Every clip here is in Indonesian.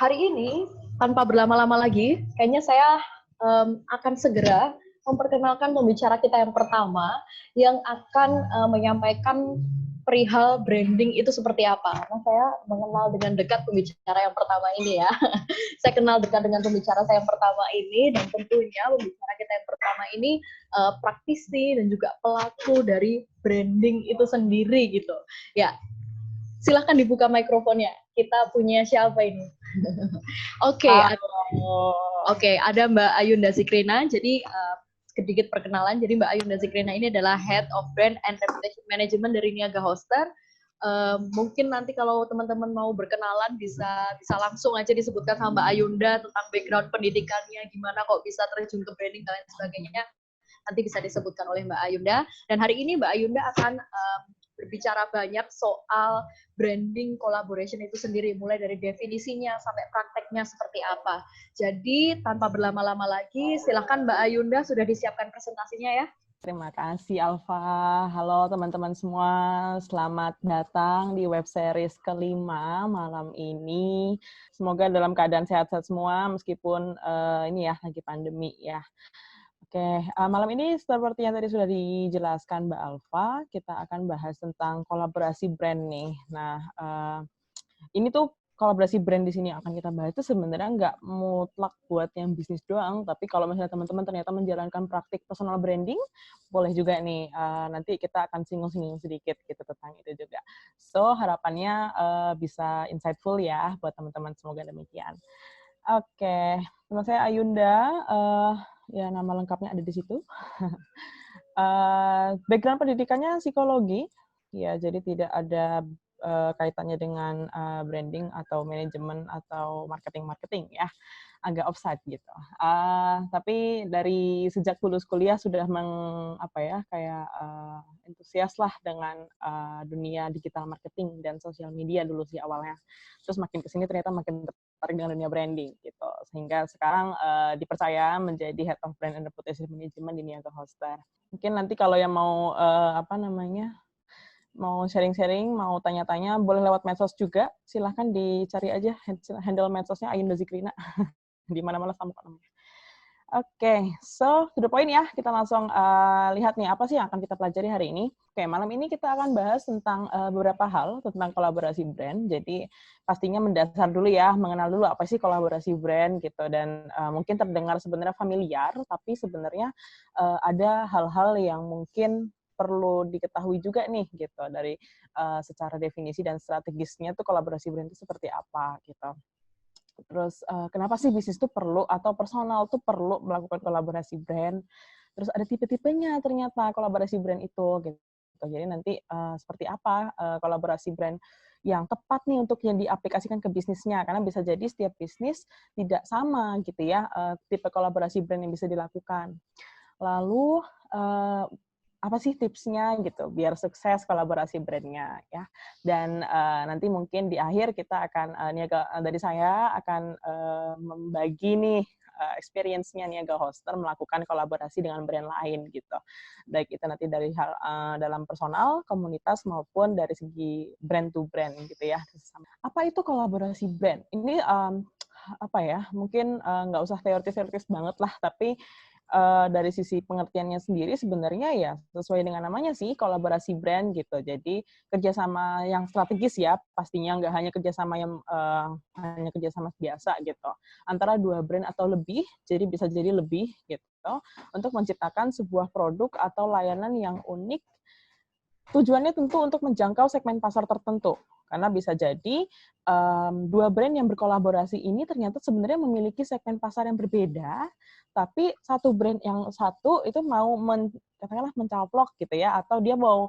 hari ini, tanpa berlama-lama lagi, kayaknya saya akan segera memperkenalkan pembicara kita yang pertama yang akan menyampaikan perihal branding itu seperti apa. Nah, saya mengenal dengan dekat pembicara yang pertama ini ya. Saya kenal dekat dengan pembicara saya yang pertama ini, dan tentunya pembicara kita yang pertama ini praktisi dan juga pelaku dari branding itu sendiri gitu. Ya, silahkan dibuka mikrofonnya. Kita punya siapa ini? Oke, ada Mbak Ayunda Zikrina. Jadi sedikit perkenalan. Jadi Mbak Ayunda Zikrina ini adalah Head of Brand and Reputation Management dari Niaga Hoster. Mungkin nanti kalau teman-teman mau berkenalan bisa langsung aja disebutkan sama Mbak Ayunda tentang background pendidikannya, gimana kok bisa terjun ke branding dan lain sebagainya. Nanti bisa disebutkan oleh Mbak Ayunda. Dan hari ini Mbak Ayunda akan berbicara banyak soal branding collaboration itu sendiri, mulai dari definisinya sampai prakteknya seperti apa. Jadi tanpa berlama-lama lagi, silahkan Mbak Ayunda, sudah disiapkan presentasinya ya. Terima kasih Alfa. Halo teman-teman semua, selamat datang di web series kelima malam ini. Semoga dalam keadaan sehat-sehat semua meskipun ini ya lagi pandemi ya. Oke, malam ini seperti yang tadi sudah dijelaskan Mbak Alfa, kita akan bahas tentang kolaborasi brand nih. Nah, ini tuh kolaborasi brand di sini yang akan kita bahas itu sebenarnya nggak mutlak buat yang bisnis doang, tapi kalau misalnya teman-teman ternyata menjalankan praktik personal branding, boleh juga nih, nanti kita akan singgung-singgung sedikit gitu tentang itu juga. So, harapannya bisa insightful ya buat teman-teman, semoga demikian. Oke, nama saya Ayunda, ya nama lengkapnya ada di situ. Background pendidikannya psikologi, ya jadi tidak ada kaitannya dengan branding atau manajemen atau marketing ya, agak offside gitu. Tapi dari sejak lulus kuliah sudah kayak entusias lah dengan dunia digital marketing dan sosial media dulu sih awalnya. Terus makin kesini ternyata makin tertarik dengan dunia branding gitu, sehingga sekarang dipercaya menjadi Head of Brand and Reputation Management di Niaga Hoster. Mungkin nanti kalau yang mau mau sharing-sharing, mau tanya-tanya, boleh lewat medsos juga. Silahkan dicari aja handle medsosnya Ayunda Zikrina. Di mana-mana sama kok namanya. Oke, so to the point ya, kita langsung lihat nih apa sih yang akan kita pelajari hari ini. Oke, malam ini kita akan bahas tentang beberapa hal tentang kolaborasi brand. Jadi pastinya mendasar dulu ya, mengenal dulu apa sih kolaborasi brand gitu. Dan mungkin terdengar sebenarnya familiar, tapi sebenarnya ada hal-hal yang mungkin perlu diketahui juga nih gitu dari secara definisi dan strategisnya tuh kolaborasi brand itu seperti apa gitu. Terus kenapa sih bisnis itu perlu atau personal tuh perlu melakukan kolaborasi brand? Terus ada tipe-tipenya ternyata kolaborasi brand itu gitu. Jadi nanti seperti apa kolaborasi brand yang tepat nih untuk yang diaplikasikan ke bisnisnya, karena bisa jadi setiap bisnis tidak sama gitu ya tipe kolaborasi brand yang bisa dilakukan. Lalu apa sih tipsnya gitu biar sukses kolaborasi brandnya ya. Dan nanti mungkin di akhir kita akan dari saya akan membagi nih experience-nya Niaga Hoster melakukan kolaborasi dengan brand lain gitu. Baik itu nanti dari hal dalam personal, komunitas maupun dari segi brand to brand gitu ya. Apa itu kolaborasi brand? Ini mungkin nggak usah teoritis banget lah, tapi dari sisi pengertiannya sendiri sebenarnya ya sesuai dengan namanya sih, kolaborasi brand gitu. Jadi kerjasama yang strategis ya, pastinya nggak hanya kerjasama yang hanya kerjasama biasa gitu. Antara dua brand atau lebih, jadi bisa jadi lebih gitu, untuk menciptakan sebuah produk atau layanan yang unik. Tujuannya tentu untuk menjangkau segmen pasar tertentu. Karena bisa jadi dua brand yang berkolaborasi ini ternyata sebenarnya memiliki segmen pasar yang berbeda, tapi satu brand yang satu itu mau katakanlah mencaplok gitu ya, atau dia mau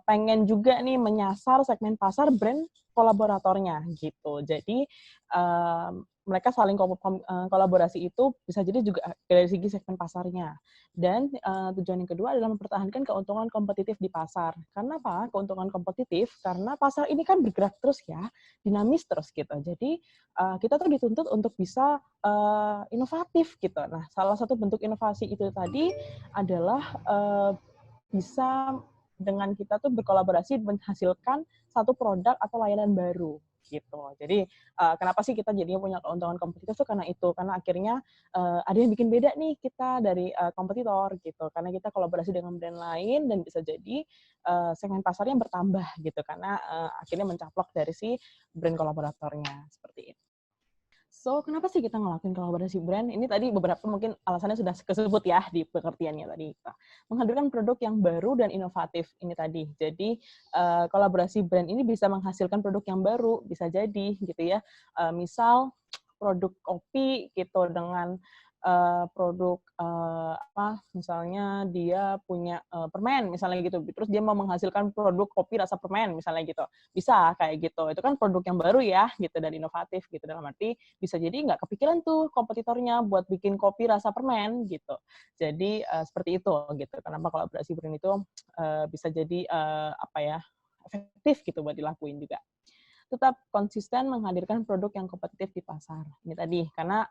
pengen juga nih menyasar segmen pasar brand kolaboratornya gitu. Jadi mereka saling kolaborasi itu bisa jadi juga dari segi segmen pasarnya. Dan tujuan yang kedua adalah mempertahankan keuntungan kompetitif di pasar. Karena apa? Keuntungan kompetitif karena pasar ini kan bergerak terus ya, dinamis terus gitu. Jadi kita tuh dituntut untuk bisa inovatif gitu. Nah, salah satu bentuk inovasi itu tadi adalah bisa dengan kita tuh berkolaborasi menghasilkan satu produk atau layanan baru gitu. Jadi kenapa sih kita jadinya punya keuntungan kompetitif tuh karena itu, karena akhirnya ada yang bikin beda nih kita dari kompetitor gitu, karena kita kolaborasi dengan brand lain dan bisa jadi segmen pasarnya bertambah gitu, karena akhirnya mencaplok dari si brand kolaboratornya seperti itu. So, kenapa sih kita ngelakuin kolaborasi brand? Ini tadi beberapa mungkin alasannya sudah kesebut ya di pengertiannya tadi. Menghadirkan produk yang baru dan inovatif ini tadi. Jadi, kolaborasi brand ini bisa menghasilkan produk yang baru, bisa jadi gitu ya. Misal produk kopi gitu dengan produk apa misalnya dia punya permen misalnya gitu, terus dia mau menghasilkan produk kopi rasa permen misalnya gitu, bisa kayak gitu. Itu kan produk yang baru ya gitu dan inovatif gitu, dalam arti bisa jadi nggak kepikiran tuh kompetitornya buat bikin kopi rasa permen gitu. Jadi seperti itu gitu. Kenapa kolaborasi brand itu bisa jadi apa ya, efektif gitu buat dilakuin juga. Tetap konsisten menghadirkan produk yang kompetitif di pasar. Ini tadi, karena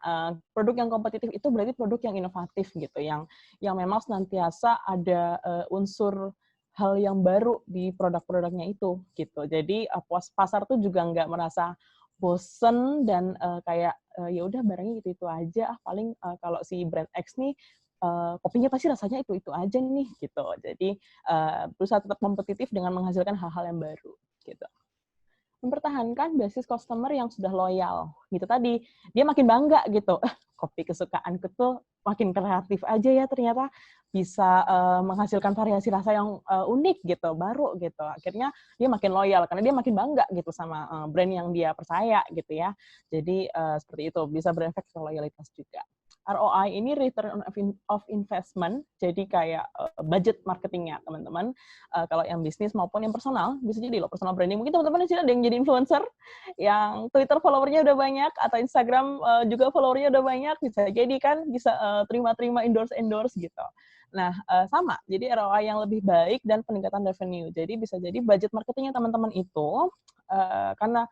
produk yang kompetitif itu berarti produk yang inovatif gitu, yang memang senantiasa ada unsur hal yang baru di produk-produknya itu gitu. Jadi pasar tuh juga nggak merasa bosen dan kayak ya udah barangnya itu aja, paling kalau si brand X nih kopinya pasti rasanya itu aja nih gitu. Jadi berusaha tetap kompetitif dengan menghasilkan hal-hal yang baru gitu. Mempertahankan basis customer yang sudah loyal. Gitu tadi, dia makin bangga gitu. Kopi kesukaanku tuh makin kreatif aja ya ternyata bisa menghasilkan variasi rasa yang unik gitu, baru gitu. Akhirnya dia makin loyal karena dia makin bangga gitu sama brand yang dia percaya gitu ya. Jadi seperti itu, bisa berefek ke loyalitas juga. ROI ini return of investment, jadi kayak budget marketingnya teman-teman. Kalau yang bisnis maupun yang personal, bisa jadi loh personal branding. Mungkin teman-teman di sini ada yang jadi influencer, yang Twitter followernya udah banyak, atau Instagram juga followernya udah banyak, bisa jadi kan bisa terima-terima endorse gitu. Nah, sama, jadi ROI yang lebih baik dan peningkatan revenue. Jadi bisa jadi budget marketingnya teman-teman itu, karena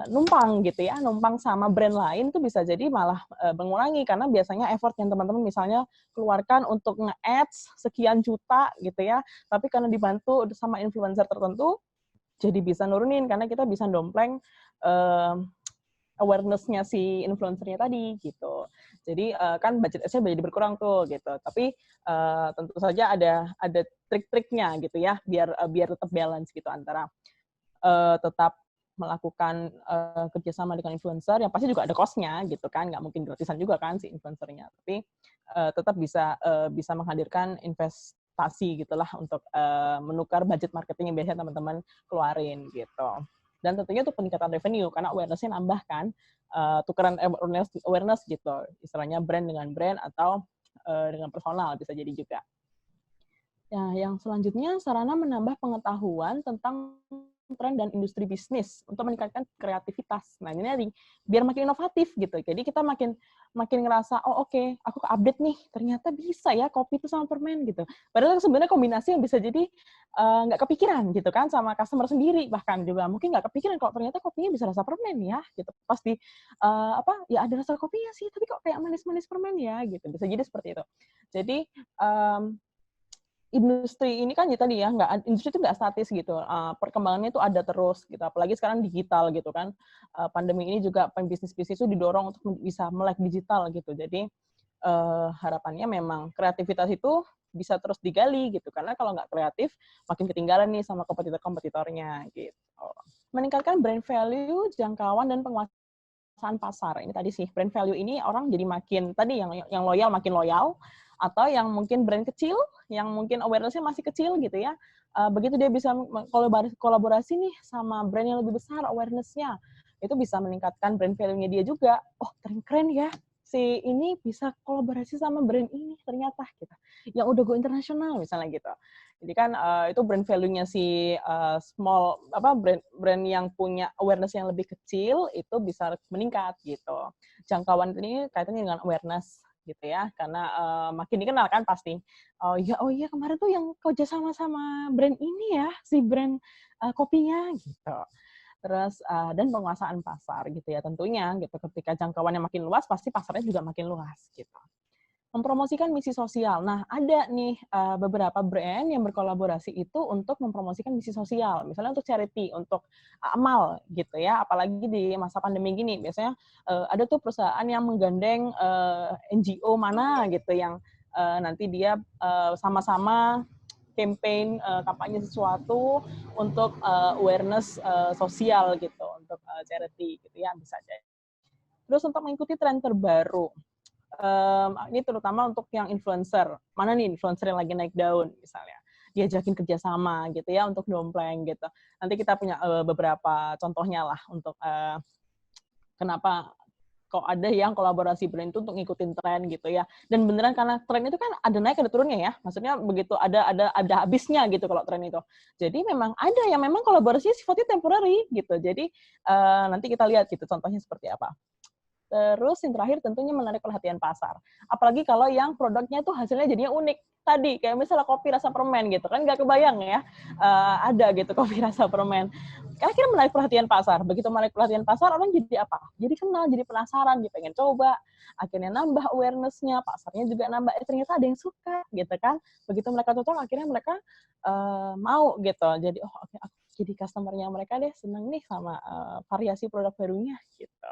numpang gitu ya, numpang sama brand lain tuh bisa jadi malah mengurangi karena biasanya effort yang teman-teman misalnya keluarkan untuk nge-ads sekian juta gitu ya, tapi karena dibantu sama influencer tertentu jadi bisa nurunin karena kita bisa dompleng awareness-nya si influencer-nya tadi gitu. Jadi kan budget ads-nya jadi berkurang tuh gitu. Tapi tentu saja ada trik-triknya gitu ya biar tetap balance gitu antara tetap melakukan kerjasama dengan influencer, yang pasti juga ada cost-nya gitu kan, nggak mungkin gratisan juga kan si influencer-nya, tapi tetap bisa menghadirkan investasi gitulah untuk menukar budget marketing yang biasanya teman-teman keluarin gitu. Dan tentunya untuk peningkatan revenue, karena awareness-nya nambah kan, tukeran awareness gitu, istilahnya brand dengan brand atau dengan personal bisa jadi juga. Nah, yang selanjutnya sarana menambah pengetahuan tentang tren dan industri bisnis untuk meningkatkan kreativitas. Nah, ini nih, biar makin inovatif gitu. Jadi kita makin ngerasa, oh oke, aku update nih, ternyata bisa ya kopi itu sama permen gitu. Padahal sebenarnya kombinasi yang bisa jadi nggak kepikiran gitu kan sama customer sendiri bahkan juga mungkin nggak kepikiran kalau ternyata kopinya bisa rasa permen ya gitu. Pasti apa ya ada rasa kopinya sih, tapi kok kayak manis-manis permen ya gitu. Bisa jadi seperti itu. Jadi industri ini kan ya tadi ya, industri itu nggak statis gitu, perkembangannya itu ada terus gitu, apalagi sekarang digital gitu kan. Pandemi ini juga bisnis-bisnis itu didorong untuk bisa melek digital gitu. Jadi harapannya memang kreativitas itu bisa terus digali gitu, karena kalau nggak kreatif makin ketinggalan nih sama kompetitor-kompetitornya gitu. Meningkatkan brand value, jangkauan dan penguasaan pasar. Ini tadi sih brand value ini orang jadi makin tadi yang loyal makin loyal, atau yang mungkin brand kecil, yang mungkin awareness-nya masih kecil gitu ya, begitu dia bisa kolaborasi nih sama brand yang lebih besar awareness-nya, itu bisa meningkatkan brand value-nya dia juga. Oh, keren ya, si ini bisa kolaborasi sama brand ini ternyata gitu. Yang udah go internasional misalnya gitu. Jadi kan itu brand value-nya si brand yang punya awareness yang lebih kecil itu bisa meningkat gitu. Jangkauan ini kaitannya dengan awareness gitu ya, karena makin dikenal kan pasti. Oh iya kemarin tuh yang kerja sama brand ini ya, si brand kopinya gitu. Terus dan penguasaan pasar gitu ya tentunya gitu. Ketika jangkauannya makin luas, pasti pasarnya juga makin luas gitu. mempromosikan misi sosial. Nah, ada nih beberapa brand yang berkolaborasi itu untuk mempromosikan misi sosial. Misalnya untuk charity, untuk amal gitu ya. Apalagi di masa pandemi gini, biasanya ada tuh perusahaan yang menggandeng NGO mana gitu yang nanti dia sama-sama campaign kampanye sesuatu untuk awareness sosial gitu, untuk charity gitu ya, bisa jadi. Terus untuk mengikuti tren terbaru, ini terutama untuk yang influencer. Mana nih influencer yang lagi naik daun misalnya. Diajakin kerjasama gitu ya untuk dompleng gitu. Nanti kita punya beberapa contohnya lah untuk kenapa kok ada yang kolaborasi brand itu untuk ngikutin tren gitu ya. Dan beneran karena tren itu kan ada naik ada turunnya ya. Maksudnya begitu ada habisnya gitu kalau tren itu. Jadi memang ada yang memang kolaborasi sifatnya temporary gitu. Jadi nanti kita lihat gitu contohnya seperti apa. Terus yang terakhir tentunya menarik perhatian pasar. Apalagi kalau yang produknya tuh hasilnya jadinya unik. Tadi kayak misalnya kopi rasa permen gitu kan nggak kebayang ya ada gitu kopi rasa permen. Kira-kira menarik perhatian pasar. Begitu menarik perhatian pasar orang jadi apa? Jadi kenal, jadi penasaran, dia pengen coba. Akhirnya nambah awareness-nya, pasarnya juga nambah. Ternyata ada yang suka gitu kan. Begitu mereka cocok akhirnya mereka mau gitu. Jadi oh oke, aku jadi customer-nya mereka deh, seneng nih sama variasi produk barunya gitu.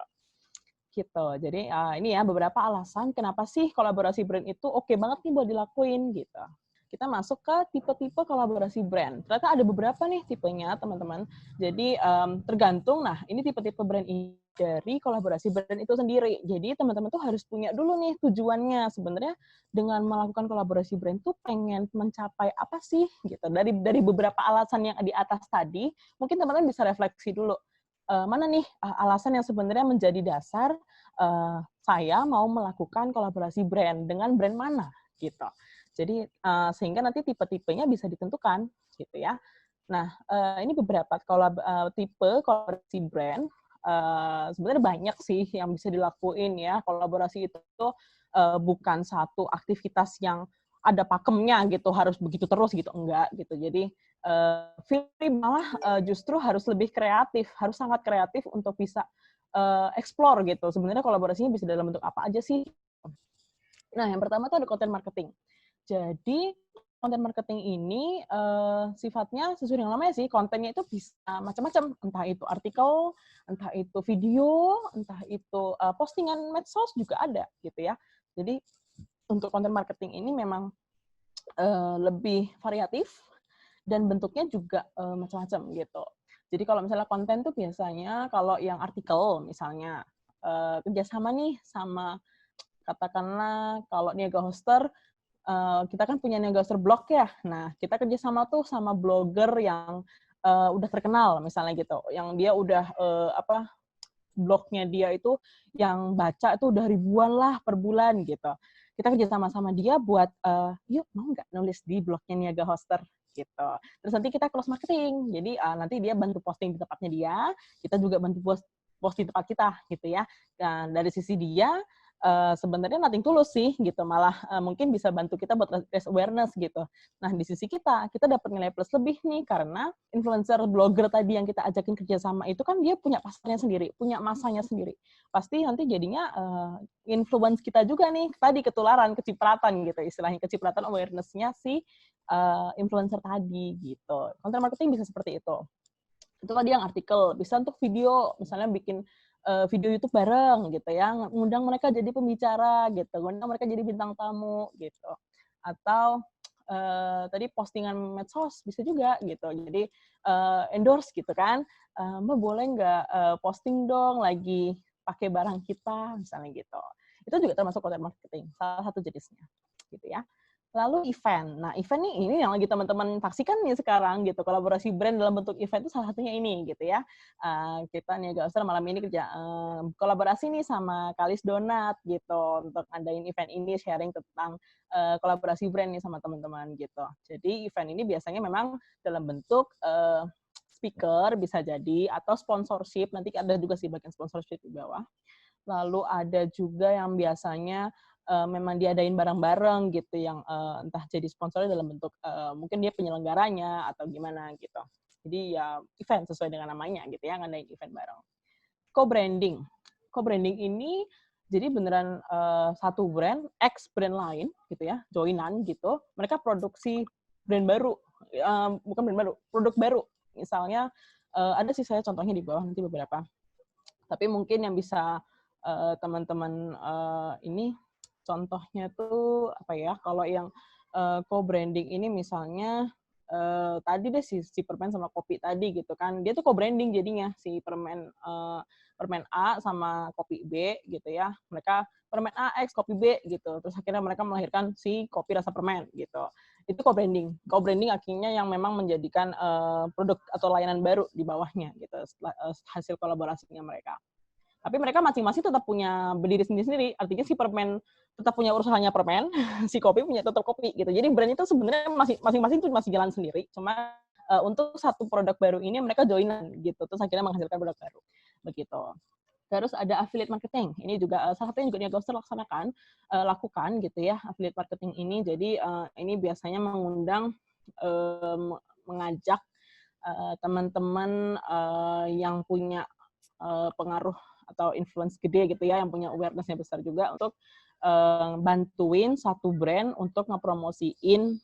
Gitu. Jadi ini ya beberapa alasan kenapa sih kolaborasi brand itu oke banget nih buat dilakuin gitu. Kita masuk ke tipe-tipe kolaborasi brand. Ternyata ada beberapa nih tipenya teman-teman. Jadi tergantung, nah ini tipe-tipe brand ini dari kolaborasi brand itu sendiri. Jadi teman-teman tuh harus punya dulu nih tujuannya sebenarnya dengan melakukan kolaborasi brand tuh pengen mencapai apa sih gitu. Dari beberapa alasan yang di atas tadi, mungkin teman-teman bisa refleksi dulu. Mana nih alasan yang sebenarnya menjadi dasar saya mau melakukan kolaborasi brand dengan brand mana gitu. Jadi sehingga nanti tipe-tipenya bisa ditentukan gitu ya. Nah ini beberapa tipe kolaborasi brand. Sebenarnya banyak sih yang bisa dilakuin ya. Kolaborasi itu bukan satu aktivitas yang ada pakemnya gitu, harus begitu terus gitu, enggak gitu. Jadi malah justru harus lebih kreatif, harus sangat kreatif untuk bisa explore gitu. Sebenarnya kolaborasinya bisa dalam bentuk apa aja sih? Nah, yang pertama tuh ada content marketing. Jadi content marketing ini sifatnya sesuai dengan namanya sih, kontennya itu bisa macam-macam, entah itu artikel, entah itu video, entah itu postingan medsos juga ada gitu ya. Jadi untuk content marketing ini memang lebih variatif dan bentuknya juga macam-macam gitu. Jadi kalau misalnya konten tuh biasanya kalau yang artikel misalnya kerjasama nih sama katakanlah kalau Niaga Hoster kita kan punya Niaga Hoster blog ya. Nah kita kerjasama tuh sama blogger yang udah terkenal misalnya gitu, yang dia udah blognya dia itu yang baca itu udah ribuan lah per bulan gitu. Kita kerja sama-sama dia buat, yuk mau nggak nulis di blognya Niaga Hoster gitu. Terus nanti kita cross marketing, jadi nanti dia bantu posting di tempatnya dia, kita juga bantu post di tempat kita gitu ya. Dan dari sisi dia sebenarnya nothing tulus sih gitu, malah mungkin bisa bantu kita buat raise awareness gitu. Nah di sisi kita dapat nilai plus lebih nih karena influencer blogger tadi yang kita ajakin kerjasama itu kan dia punya pasarnya sendiri, punya masanya sendiri. Pasti nanti jadinya influence kita juga nih tadi ketularan, kecipratan gitu istilahnya, kecipratan awareness-nya si influencer tadi gitu. Content marketing bisa seperti itu. Itu tadi yang artikel, bisa untuk video, misalnya bikin video YouTube bareng gitu ya, ngundang mereka jadi pembicara gitu, ngundang mereka jadi bintang tamu gitu. Atau tadi postingan medsos bisa juga gitu. Jadi endorse gitu kan, Mbak boleh nggak posting dong lagi pakai barang kita misalnya gitu. Itu juga termasuk content marketing, salah satu jenisnya gitu ya. Lalu event. Nah, event ini yang lagi teman-teman saksikan nih sekarang gitu. Kolaborasi brand dalam bentuk event itu salah satunya ini gitu ya. Kita Niaga Hoster malam ini kerja kolaborasi nih sama Kalis Donat gitu untuk ngadain event ini, sharing tentang kolaborasi brand nih sama teman-teman gitu. Jadi event ini biasanya memang dalam bentuk speaker bisa jadi atau sponsorship. Nanti ada juga sih bagian sponsorship di bawah. Lalu ada juga yang biasanya memang diadain bareng-bareng gitu yang entah jadi sponsornya dalam bentuk mungkin dia penyelenggaranya atau gimana gitu. Jadi ya event sesuai dengan namanya gitu ya, ngadain event bareng. Co-branding. Co-branding ini Jadi beneran satu brand, X brand lain gitu ya, joinan gitu, mereka produksi brand baru, bukan brand baru, produk baru. Misalnya ada sih saya contohnya di bawah nanti beberapa. Tapi mungkin yang bisa teman-teman ini contohnya tuh apa ya? Kalau yang co-branding ini misalnya tadi deh si permen sama kopi tadi gitu kan, dia tuh co-branding jadinya si permen A sama kopi B gitu ya. Mereka permen A X kopi B gitu. Terus akhirnya mereka melahirkan si kopi rasa permen gitu. Itu co-branding. Co-branding akhirnya yang memang menjadikan produk atau layanan baru di bawahnya gitu setelah hasil kolaborasinya mereka. Tapi mereka masing-masing tetap punya berdiri sendiri-sendiri. Artinya si permen tetap punya usahanya permen, si kopi punya tetap kopi gitu. Jadi brand itu sebenarnya masing-masing tuh masih jalan sendiri. Cuma untuk satu produk baru ini mereka joinan gitu. Terus akhirnya menghasilkan produk baru. Begitu. Terus ada affiliate marketing. Ini juga salah satunya juga Niaga Hosters lakukan gitu ya, affiliate marketing ini. Jadi ini biasanya mengundang, mengajak teman-teman yang punya pengaruh atau influence gede gitu ya, yang punya awareness-nya besar juga untuk bantuin satu brand untuk ngepromosiin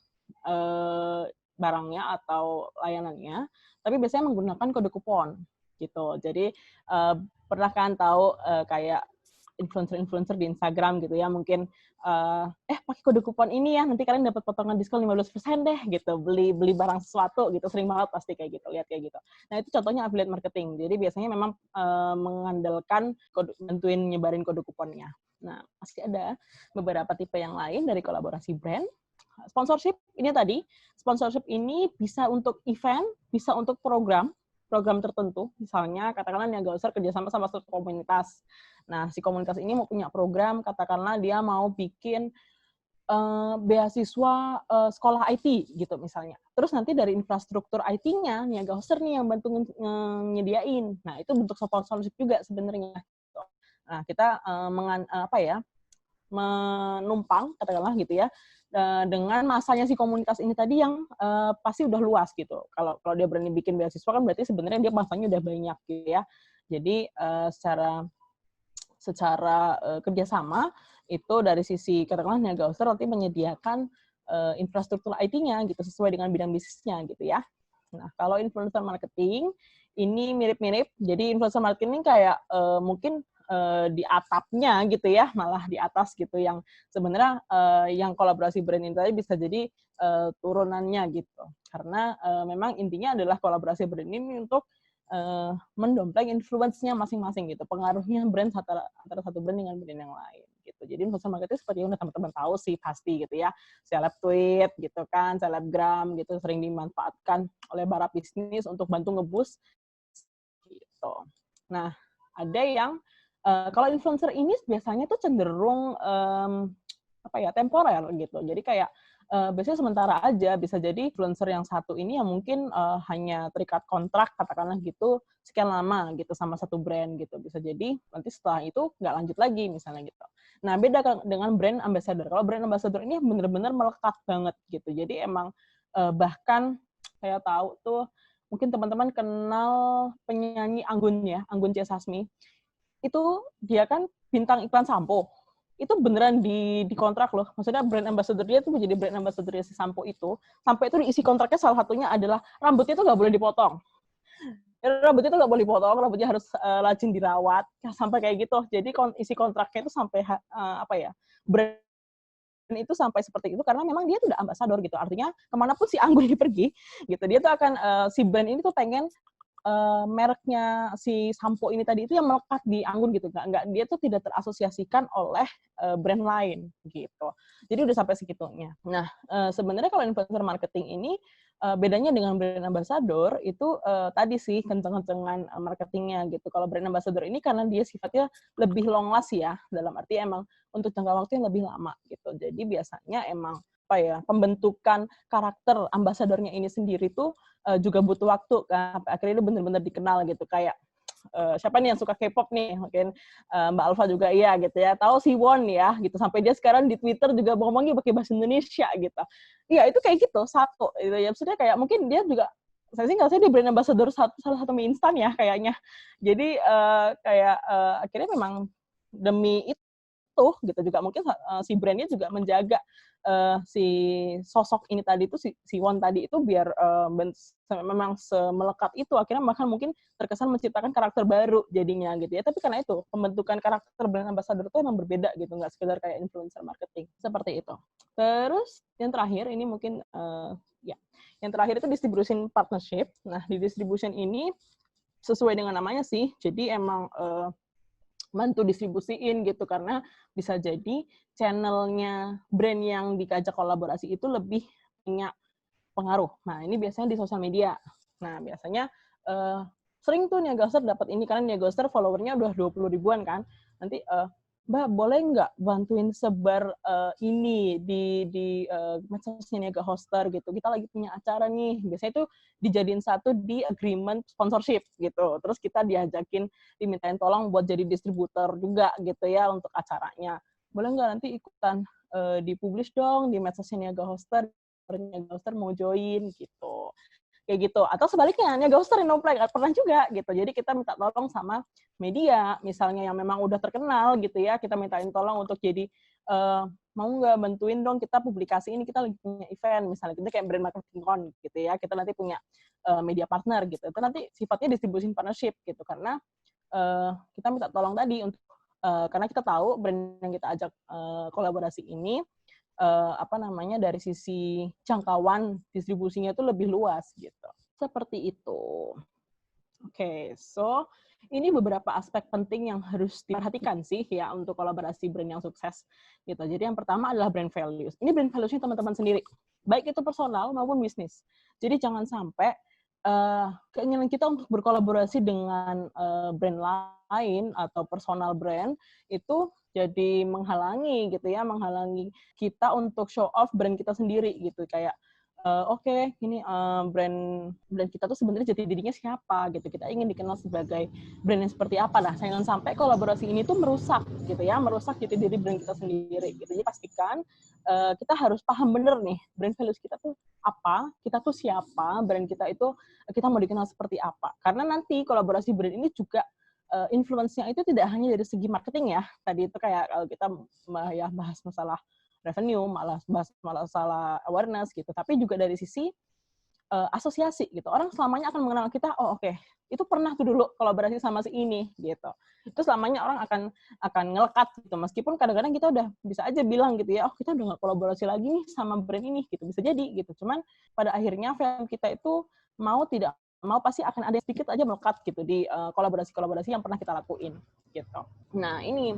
barangnya atau layanannya, tapi biasanya menggunakan kode kupon gitu. Jadi pernah kan tahu kayak influencer-influencer di Instagram gitu ya, mungkin pakai kode kupon ini ya, nanti kalian dapat potongan diskon 15% deh gitu, beli barang sesuatu gitu, sering banget pasti kayak gitu, lihat kayak gitu. Nah, itu contohnya affiliate marketing. Jadi biasanya memang mengandalkan bantuin nyebarin kode kuponnya. Nah, pasti ada beberapa tipe yang lain dari kolaborasi brand. Sponsorship ini tadi, sponsorship ini bisa untuk event, bisa untuk program tertentu. Misalnya, katakanlah Niaga Hosters kerjasama sama satu komunitas. Nah, si komunitas ini mau punya program, katakanlah dia mau bikin beasiswa sekolah IT gitu misalnya. Terus nanti dari infrastruktur IT-nya, Niaga Hosters nih yang bantu nyediain. Nah, itu bentuk sponsorship juga sebenarnya. Nah, kita menumpang, katakanlah gitu ya, dengan masanya si komunitas ini tadi yang pasti udah luas gitu. Kalau dia berani bikin beasiswa kan berarti sebenarnya dia masanya udah banyak gitu ya. Jadi secara kerjasama itu dari sisi katakanlah Niaga Hosters nanti menyediakan infrastruktur IT-nya gitu sesuai dengan bidang bisnisnya gitu ya. Nah, kalau influencer marketing ini mirip-mirip. Jadi influencer marketing kayak mungkin di atapnya gitu ya, malah di atas gitu, yang sebenarnya yang kolaborasi brand ini tadi bisa jadi turunannya gitu. Karena memang intinya adalah kolaborasi brand ini untuk mendompleng influence-nya masing-masing gitu, pengaruhnya brand antara satu brand dengan brand yang lain gitu. Jadi influencer marketing seperti yang udah teman-teman tahu sih pasti gitu ya, seleb tweet gitu kan, selebgram gitu sering dimanfaatkan oleh para bisnis untuk bantu nge-boost gitu. Nah, ada yang kalau influencer ini biasanya tuh cenderung temporer gitu. Jadi kayak biasanya sementara aja, bisa jadi influencer yang satu ini yang mungkin hanya terikat kontrak katakanlah gitu sekian lama gitu sama satu brand gitu. Bisa jadi nanti setelah itu nggak lanjut lagi misalnya gitu. Nah, beda dengan brand ambassador. Kalau brand ambassador ini benar-benar melekat banget gitu. Jadi emang bahkan saya tahu tuh mungkin teman-teman kenal penyanyi Anggun ya, Anggun C. Sasmi. Itu dia kan bintang iklan sampo. Itu beneran dikontrak loh. Maksudnya brand ambassador dia tuh menjadi brand ambassador si sampo itu. Sampai itu diisi kontraknya salah satunya adalah rambutnya tuh nggak boleh dipotong. Rambutnya tuh nggak boleh dipotong, rambutnya harus rajin dirawat. Sampai kayak gitu. Jadi isi kontraknya itu sampai brand itu sampai seperti itu karena memang dia tuh udah ambasador gitu. Artinya kemanapun si Anggun ini pergi gitu, dia tuh akan si brand ini tuh pengen mereknya si sampo ini tadi itu yang melekat di Anggun gitu, nggak dia tuh tidak terasosiasikan oleh brand lain gitu. Jadi udah sampai segitunya. Nah, sebenarnya kalau influencer marketing ini bedanya dengan brand ambassador itu tadi sih kenceng-kencengan marketingnya gitu. Kalau brand ambassador ini karena dia sifatnya lebih long last ya, dalam arti emang untuk jangka waktu yang lebih lama gitu. Jadi biasanya emang pembentukan karakter ambasadornya ini sendiri tuh juga butuh waktu kan, sampai akhirnya itu benar-benar dikenal gitu. Kayak siapa nih yang suka K-pop nih, mungkin Mbak Alfa juga iya gitu ya, tahu si Won ya gitu, sampai dia sekarang di Twitter juga ngomongnya pakai bahasa Indonesia gitu. Iya, itu kayak gitu satu gitu ya, maksudnya kayak mungkin dia juga, saya sih nggak sih di brand ambassador salah satu mie instan ya kayaknya. Jadi akhirnya memang demi itu utuh gitu juga mungkin si brandnya juga menjaga si sosok ini tadi itu si Won tadi itu biar memang semelekat itu akhirnya bahkan mungkin terkesan menciptakan karakter baru jadinya gitu ya. Tapi karena itu pembentukan karakter brand ambassador itu emang berbeda gitu, nggak sekedar kayak influencer marketing seperti itu. Terus yang terakhir ini mungkin yang terakhir itu distribution partnership. Nah di distribution ini sesuai dengan namanya sih, jadi emang bantu distribusiin gitu karena bisa jadi channelnya brand yang diajak kolaborasi itu lebih punya pengaruh. Nah ini biasanya di sosial media. Nah biasanya sering tuh Nia Ghoster dapat ini karena Nia Ghoster followernya udah 20 ribuan kan. Nanti Mbak boleh nggak bantuin sebar ini di medsosnya Nia Ghoster gitu. Kita lagi punya acara nih. Biasanya itu dijadiin satu di agreement sponsorship gitu. Terus kita dimintain tolong buat jadi distributor juga gitu ya untuk acaranya. Boleh nggak nanti ikutan dipublish dong di medsosnya Nia Ghoster mau join gitu. Kayak gitu. Atau sebaliknya, Nia Ghoster yang nompleng, pernah juga gitu. Jadi kita minta tolong sama media, misalnya yang memang udah terkenal gitu ya, kita mintain tolong untuk jadi mau nggak bantuin dong kita publikasi ini, kita lagi punya event, misalnya kita kayak brand marketing con gitu ya, kita nanti punya media partner gitu. Itu nanti sifatnya distribution partnership gitu, karena kita minta tolong tadi untuk karena kita tahu brand yang kita ajak kolaborasi ini dari sisi jangkauan distribusinya itu lebih luas gitu. Seperti itu. Oke, so ini beberapa aspek penting yang harus diperhatikan sih ya untuk kolaborasi brand yang sukses gitu. Jadi yang pertama adalah brand values. Ini brand values-nya teman-teman sendiri, baik itu personal maupun bisnis. Jadi jangan sampai keinginan kita untuk berkolaborasi dengan brand lain atau personal brand itu jadi menghalangi kita untuk show off brand kita sendiri gitu, kayak oke, ini brand kita tuh sebenarnya jati dirinya siapa gitu, kita ingin dikenal sebagai brand yang seperti apa. Nah, jangan sampai kolaborasi ini tuh merusak jati diri brand kita sendiri gitu. Jadi pastikan kita harus paham bener nih brand values kita tuh apa, kita tuh siapa, brand kita itu kita mau dikenal seperti apa. Karena nanti kolaborasi brand ini juga influence-nya itu tidak hanya dari segi marketing ya. Tadi itu kayak kalau kita bahas masalah revenue, bahas masalah awareness gitu, tapi juga dari sisi asosiasi gitu. Orang selamanya akan mengenal kita, oh oke, itu pernah tuh dulu kolaborasi sama si ini gitu. Itu selamanya orang akan ngelekat gitu. Meskipun kadang-kadang kita udah bisa aja bilang gitu ya, oh kita udah nggak kolaborasi lagi nih sama brand ini gitu. Bisa jadi gitu. Cuman pada akhirnya value kita itu mau tidak mau pasti akan ada sedikit aja melekat gitu di kolaborasi-kolaborasi yang pernah kita lakuin gitu. Nah, ini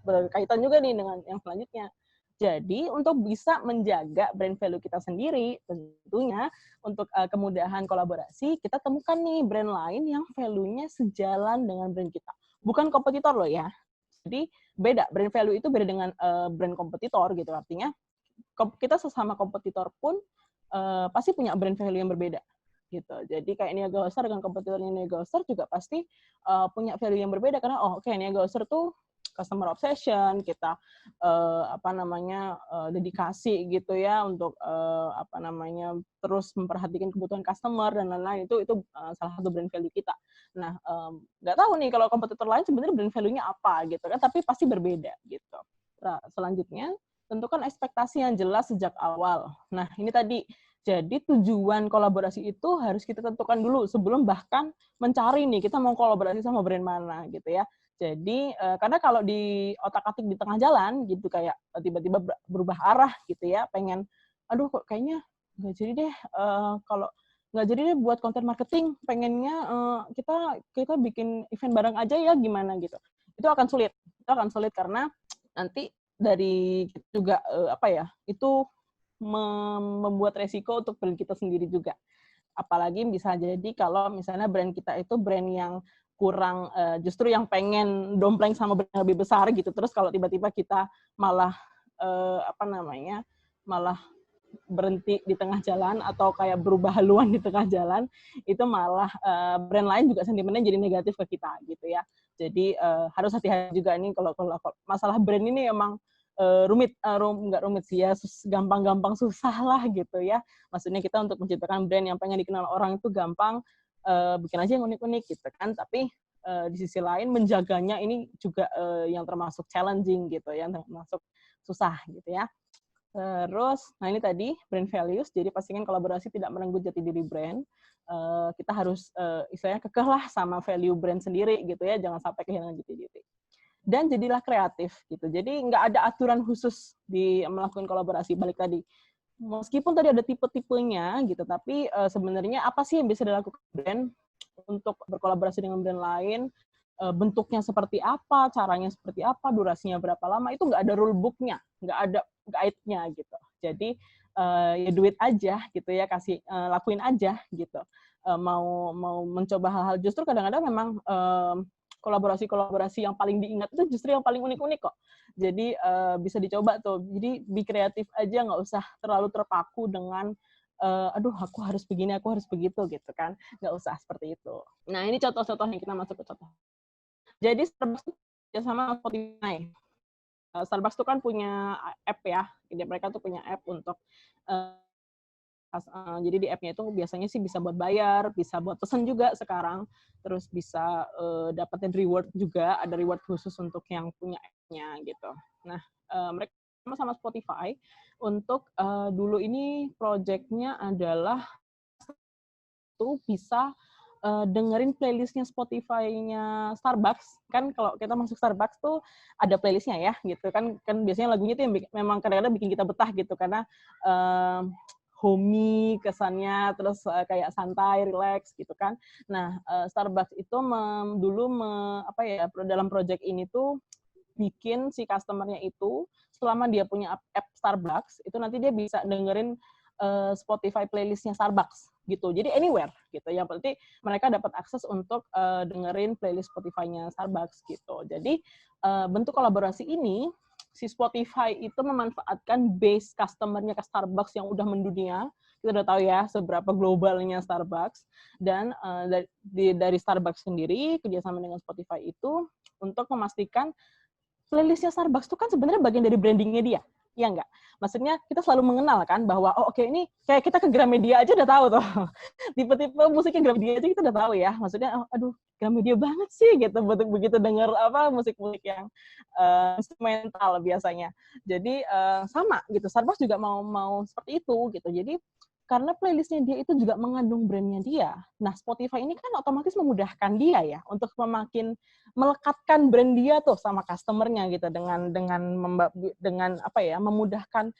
berkaitan juga nih dengan yang selanjutnya. Jadi untuk bisa menjaga brand value kita sendiri, tentunya untuk kemudahan kolaborasi, kita temukan nih brand lain yang value-nya sejalan dengan brand kita. Bukan kompetitor loh ya. Jadi beda, brand value itu beda dengan brand kompetitor gitu. Artinya kita sesama kompetitor pun pasti punya brand value yang berbeda gitu. Jadi kayak Nia Ghoster dengan kompetitornya Nia Ghoster juga pasti punya value yang berbeda karena Nia Ghoster tuh customer obsession, kita dedikasi gitu ya untuk terus memperhatikan kebutuhan customer dan lain-lain, itu salah satu brand value kita. Nah, nggak tahu nih kalau kompetitor lain sebenarnya brand value-nya apa gitu kan, tapi pasti berbeda gitu. Nah, selanjutnya tentukan ekspektasi yang jelas sejak awal. Nah, ini tadi. Jadi tujuan kolaborasi itu harus kita tentukan dulu sebelum bahkan mencari nih kita mau kolaborasi sama brand mana gitu ya. Jadi karena kalau di otak-atik di tengah jalan gitu kayak tiba-tiba berubah arah gitu ya, pengen aduh kok kayaknya nggak jadi deh kalau nggak jadi deh buat konten marketing, pengennya kita bikin event bareng aja ya gimana gitu. Itu akan sulit karena nanti dari juga itu membuat resiko untuk brand kita sendiri juga. Apalagi bisa jadi kalau misalnya brand kita itu brand yang kurang justru yang pengen dompleng sama brand yang lebih besar gitu. Terus kalau tiba-tiba kita malah malah berhenti di tengah jalan atau kayak berubah haluan di tengah jalan, itu malah brand lain juga sentimennya jadi negatif ke kita gitu ya. Jadi harus hati-hati juga nih kalau masalah brand ini emang nggak rumit sih ya, gampang-gampang susah lah gitu ya. Maksudnya kita untuk menciptakan brand yang pengen dikenal orang itu gampang, bikin aja yang unik-unik gitu kan. Tapi di sisi lain menjaganya ini juga yang termasuk challenging gitu, yang termasuk susah gitu ya. Terus, nah ini tadi brand values, jadi pastikan kolaborasi tidak merenggut jati diri brand. Kita harus istilahnya kekeh lah sama value brand sendiri gitu ya, jangan sampai kehilangan jati diri. Dan jadilah kreatif gitu. Jadi nggak ada aturan khusus di melakukan kolaborasi. Balik tadi, meskipun tadi ada tipe-tipenya gitu, tapi sebenarnya apa sih yang bisa dilakukan brand untuk berkolaborasi dengan brand lain? Bentuknya seperti apa, caranya seperti apa, durasinya berapa lama, itu nggak ada rule book-nya, nggak ada guide-nya gitu. Jadi ya duit aja gitu ya, kasih lakuin aja gitu. Mau mencoba hal-hal, justru kadang-kadang memang kolaborasi-kolaborasi yang paling diingat itu justru yang paling unik-unik kok. Jadi bisa dicoba tuh. Jadi be kreatif aja, nggak usah terlalu terpaku dengan aduh aku harus begini, aku harus begitu gitu kan. Nggak usah seperti itu. Nah ini contoh-contohnya, kita masuk ke contoh. Jadi Starbucks itu sama Spotify. Starbucks tuh kan punya app ya. Jadi mereka tuh punya app untuk jadi di app-nya itu biasanya sih bisa buat bayar, bisa buat pesen juga sekarang, terus bisa dapetin reward juga, ada reward khusus untuk yang punya app-nya gitu. Nah, mereka sama Spotify untuk dulu ini project-nya adalah tuh bisa dengerin playlist-nya Spotify-nya Starbucks. Kan kalau kita masuk Starbucks tuh ada playlist-nya ya, gitu kan. Kan biasanya lagunya tuh yang memang kadang-kadang bikin kita betah gitu, karena homey kesannya, terus kayak santai, relax gitu kan. Nah, Starbucks itu dalam project ini tuh bikin si customer-nya itu, selama dia punya app Starbucks, itu nanti dia bisa dengerin Spotify playlist-nya Starbucks gitu. Jadi anywhere gitu. Yang penting mereka dapat akses untuk dengerin playlist Spotify-nya Starbucks gitu. Jadi bentuk kolaborasi ini si Spotify itu memanfaatkan base customer-nya ke Starbucks yang udah mendunia. Kita udah tahu ya seberapa globalnya Starbucks, dan dari Starbucks sendiri kerjasama dengan Spotify itu untuk memastikan playlist-nya Starbucks itu kan sebenarnya bagian dari branding-nya dia. Iya nggak? Maksudnya kita selalu mengenal kan bahwa oh oke, ini kayak kita ke Gramedia aja udah tahu tuh. Tipe-tipe musiknya Gramedia aja kita udah tahu ya. Maksudnya aduh, Gramedia banget sih gitu begitu denger musik-musik yang instrumental biasanya. Jadi sama gitu. Starbucks juga mau seperti itu gitu. Jadi karena playlistnya dia itu juga mengandung brandnya dia. Nah, Spotify ini kan otomatis memudahkan dia ya untuk melekatkan brand dia tuh sama customernya gitu, dengan memudahkan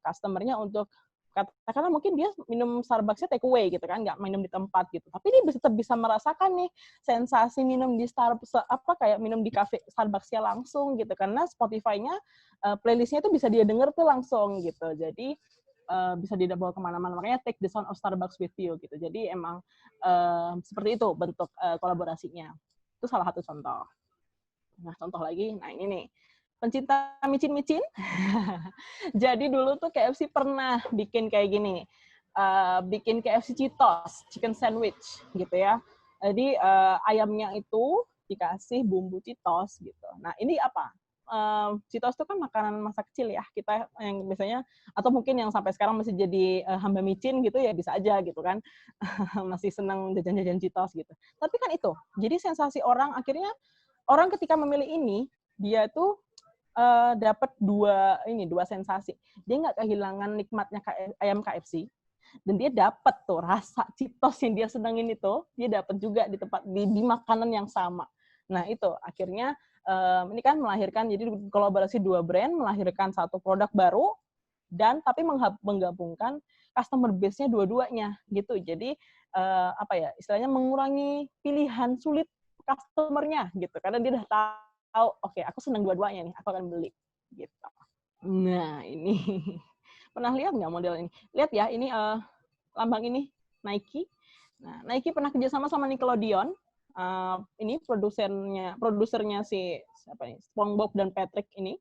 customernya untuk katakanlah mungkin dia minum Starbucks-nya take away gitu kan, nggak minum di tempat gitu. Tapi dia tetap bisa merasakan nih sensasi minum di kayak minum di cafe Starbucks-nya langsung gitu, karena Spotify-nya playlist-nya itu bisa dia denger tuh langsung gitu. Jadi bisa dibawa kemana-mana, makanya take the sound of Starbucks with you gitu. Jadi emang seperti itu bentuk kolaborasinya. Itu salah satu contoh. Nah, contoh lagi, nah ini nih, pencinta micin-micin. Jadi dulu tuh KFC pernah bikin kayak gini, bikin KFC Cheetos, chicken sandwich gitu ya. Jadi ayamnya itu dikasih bumbu Cheetos gitu. Nah ini apa? Cheetos itu kan makanan masa kecil ya, kita yang biasanya, atau mungkin yang sampai sekarang masih jadi hamba micin gitu ya, bisa aja gitu kan, masih senang jajan-jajan Cheetos gitu. Tapi kan itu, jadi sensasi orang, akhirnya orang ketika memilih ini, dia tuh dapat dua sensasi. Dia nggak kehilangan nikmatnya ayam KFC, dan dia dapat tuh rasa Cheetos yang dia senengin itu, dia dapat juga di tempat di makanan yang sama. Nah itu akhirnya ini kan melahirkan, jadi kolaborasi dua brand melahirkan satu produk baru, dan tapi menggabungkan customer base-nya dua-duanya gitu. Jadi istilahnya mengurangi pilihan sulit customer-nya gitu, karena dia udah tahu oke, aku senang dua-duanya nih, aku akan beli gitu. Nah ini pernah lihat nggak model ini? Lihat ya, ini lambang ini Nike. Nah, Nike pernah kerjasama sama Nickelodeon. Ini produsernya si SpongeBob dan Patrick ini.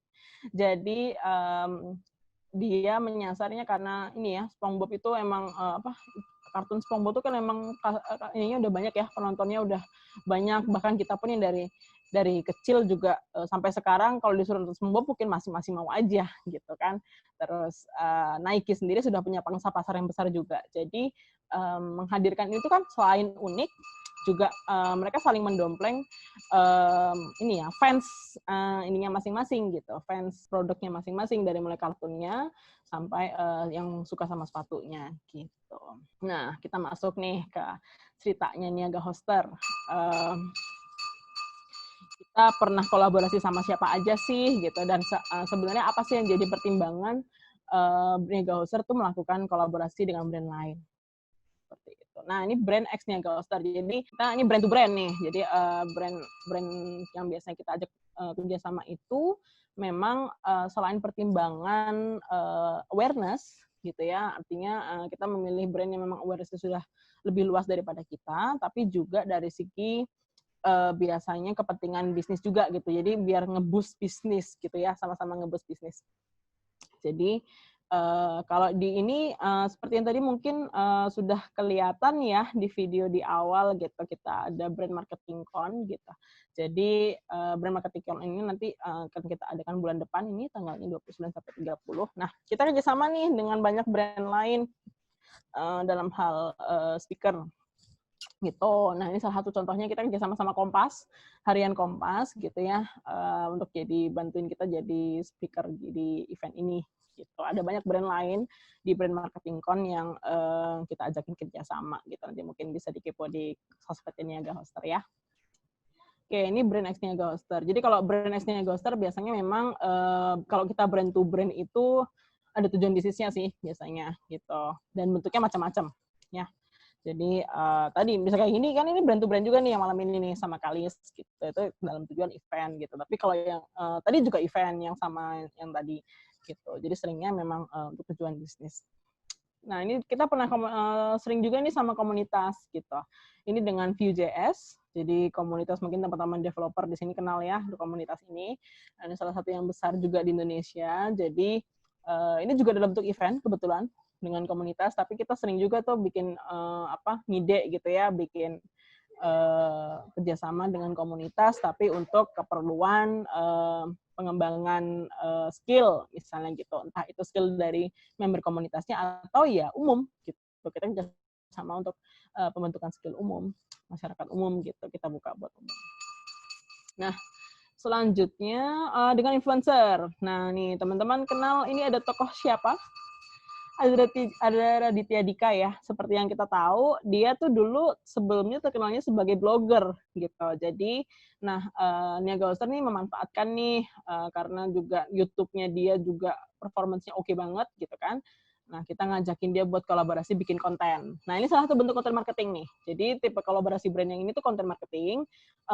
Jadi dia menyasarnya karena ini ya, SpongeBob itu emang kartun SpongeBob itu kan emang ininya udah banyak ya, penontonnya udah banyak, bahkan kita pun yang dari kecil juga sampai sekarang kalau disuruh nonton SpongeBob mungkin masih mau aja gitu kan. Terus Nike sendiri sudah punya pangsa pasar yang besar juga. Jadi menghadirkan itu kan selain unik, juga mereka saling mendompleng ini ya fans ininya masing-masing gitu, fans produknya masing-masing dari mulai kartunnya sampai yang suka sama sepatunya gitu. Nah, kita masuk nih ke ceritanya Niaga Hoster. Kita pernah kolaborasi sama siapa aja sih gitu, dan sebenarnya apa sih yang jadi pertimbangan Niaga Hoster tuh melakukan kolaborasi dengan brand lain seperti itu. Nah, ini brand X Niaga Hoster. Jadi kita ini brand to brand nih. Jadi brand yang biasanya kita ajak kerjasama itu memang selain pertimbangan awareness gitu ya, artinya kita memilih brand yang memang awareness sudah lebih luas daripada kita, tapi juga dari segi biasanya kepentingan bisnis juga gitu. Jadi biar nge-boost bisnis gitu ya, sama-sama nge-boost bisnis. Jadi kalau di ini seperti yang tadi mungkin sudah kelihatan ya di video di awal gitu, kita ada brand marketing con gitu. Jadi brand marketing con ini nanti akan kita adakan bulan depan ini tanggalnya 29 sampai 30. Nah, kita kerjasama nih dengan banyak brand lain dalam hal speaker gitu. Nah, ini salah satu contohnya kita kerjasama sama Kompas, harian Kompas gitu ya, untuk jadi bantuin kita jadi speaker di event ini gitu. Ada banyak brand lain di brand marketing con yang kita ajakin kerjasama gitu. Nanti mungkin bisa dikepo di sosmednya Niaga Hoster ya. Oke, ini brand X Niaga Hoster. Jadi kalau brand X Niaga Hoster biasanya memang kalau kita brand to brand itu ada tujuan bisnisnya sih biasanya gitu. Dan bentuknya macam-macam ya. Jadi tadi bisa kayak gini kan, ini brand to brand juga nih yang malam ini nih sama Kalis gitu, itu dalam tujuan event gitu. Tapi kalau yang tadi juga event yang sama yang tadi gitu. Jadi seringnya memang untuk tujuan bisnis. Nah, ini kita pernah sering juga nih sama komunitas gitu. Ini dengan Vue.js. Jadi komunitas mungkin teman-teman developer di sini kenal ya komunitas ini. Ini salah satu yang besar juga di Indonesia. Jadi ini juga dalam bentuk event kebetulan dengan komunitas, tapi kita sering juga tuh bikin ngide gitu ya, bikin kerjasama dengan komunitas, tapi untuk keperluan pengembangan skill misalnya gitu, entah itu skill dari member komunitasnya atau ya umum gitu. Kita kerjasama untuk pembentukan skill umum, masyarakat umum gitu, kita buka buat umum. Nah, selanjutnya dengan influencer. Nah, nih teman-teman kenal ini ada tokoh siapa? Ada Raditya Dika ya, seperti yang kita tahu, dia tuh dulu sebelumnya terkenalnya sebagai blogger gitu. Jadi, nah Niaga Hoster nih memanfaatkan nih karena juga YouTube-nya dia juga performance-nya oke banget gitu kan. Nah, kita ngajakin dia buat kolaborasi bikin konten. Nah, ini salah satu bentuk konten marketing nih. Jadi, tipe kolaborasi brand yang ini tuh konten marketing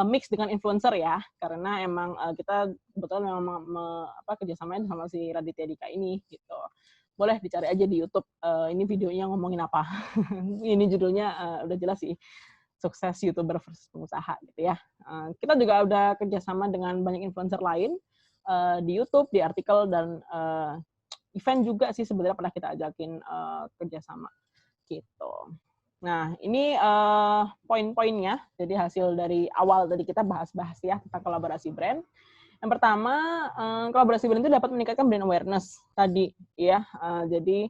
mix dengan influencer ya, karena emang kita kebetulan memang kerjasamanya sama si Raditya Dika ini gitu. Boleh dicari aja di YouTube. Ini videonya ngomongin apa. Ini judulnya udah jelas sih. Sukses YouTuber versus pengusaha gitu ya. Kita juga udah kerjasama dengan banyak influencer lain di YouTube, di artikel, dan event juga sih sebenarnya pernah kita ajakin kerjasama gitu. Nah, ini poin-poinnya. Jadi hasil dari awal tadi kita bahas-bahas ya tentang kolaborasi brand. Yang pertama, kolaborasi brand itu dapat meningkatkan brand awareness tadi, ya. Jadi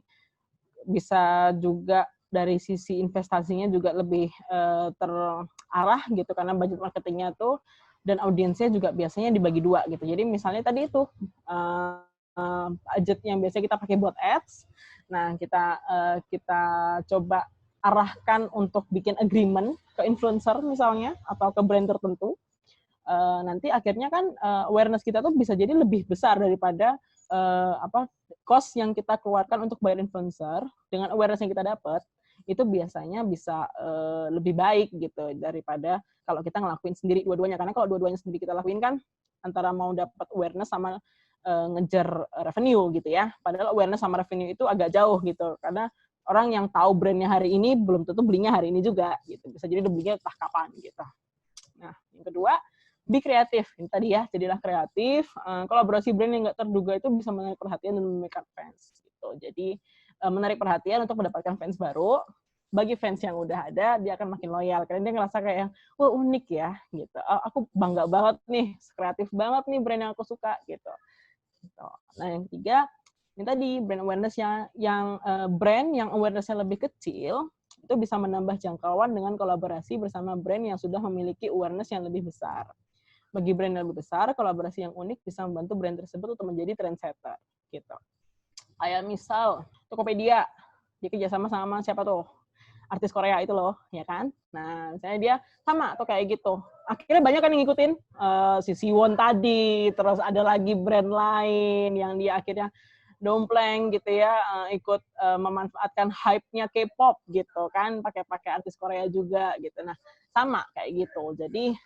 bisa juga dari sisi investasinya juga lebih terarah gitu, karena budget marketingnya tuh dan audiensnya juga biasanya dibagi dua gitu. Jadi misalnya tadi itu budget yang biasanya kita pakai buat ads, nah kita coba arahkan untuk bikin agreement ke influencer misalnya atau ke brand tertentu. Nanti akhirnya kan awareness kita tuh bisa jadi lebih besar daripada cost yang kita keluarkan untuk bayar influencer. Dengan awareness yang kita dapat itu biasanya bisa lebih baik gitu daripada kalau kita ngelakuin sendiri dua-duanya. Karena kalau dua-duanya sendiri kita lakuin kan antara mau dapat awareness sama ngejar revenue gitu ya. Padahal awareness sama revenue itu agak jauh gitu, karena orang yang tahu brandnya hari ini belum tentu belinya hari ini juga gitu. Bisa jadi belinya entah kapan gitu. Nah, yang kedua, be kreatif. Ini tadi ya, jadilah kreatif. Kolaborasi brand yang nggak terduga itu bisa menarik perhatian dan memikat fans. Gitu. Jadi, menarik perhatian untuk mendapatkan fans baru. Bagi fans yang udah ada, dia akan makin loyal. Karena dia ngerasa kayak, wah unik ya. Gitu. Aku bangga banget nih, kreatif banget nih brand yang aku suka. Gitu. Nah, yang ketiga, ini tadi brand awareness yang brand yang awareness-nya lebih kecil, itu bisa menambah jangkauan dengan kolaborasi bersama brand yang sudah memiliki awareness yang lebih besar. Bagi brand yang lebih besar, kolaborasi yang unik bisa membantu brand tersebut untuk menjadi trendsetter. Gitu. Kayak misal Tokopedia, dia kerjasama sama siapa tuh? Artis Korea itu loh, ya kan? Nah, misalnya dia sama atau kayak gitu. Akhirnya banyak kan yang ngikutin si Siwon tadi, terus ada lagi brand lain yang dia akhirnya dompleng gitu ya, ikut memanfaatkan hype-nya K-pop gitu kan, pakai artis Korea juga gitu. Nah, sama kayak gitu. Jadi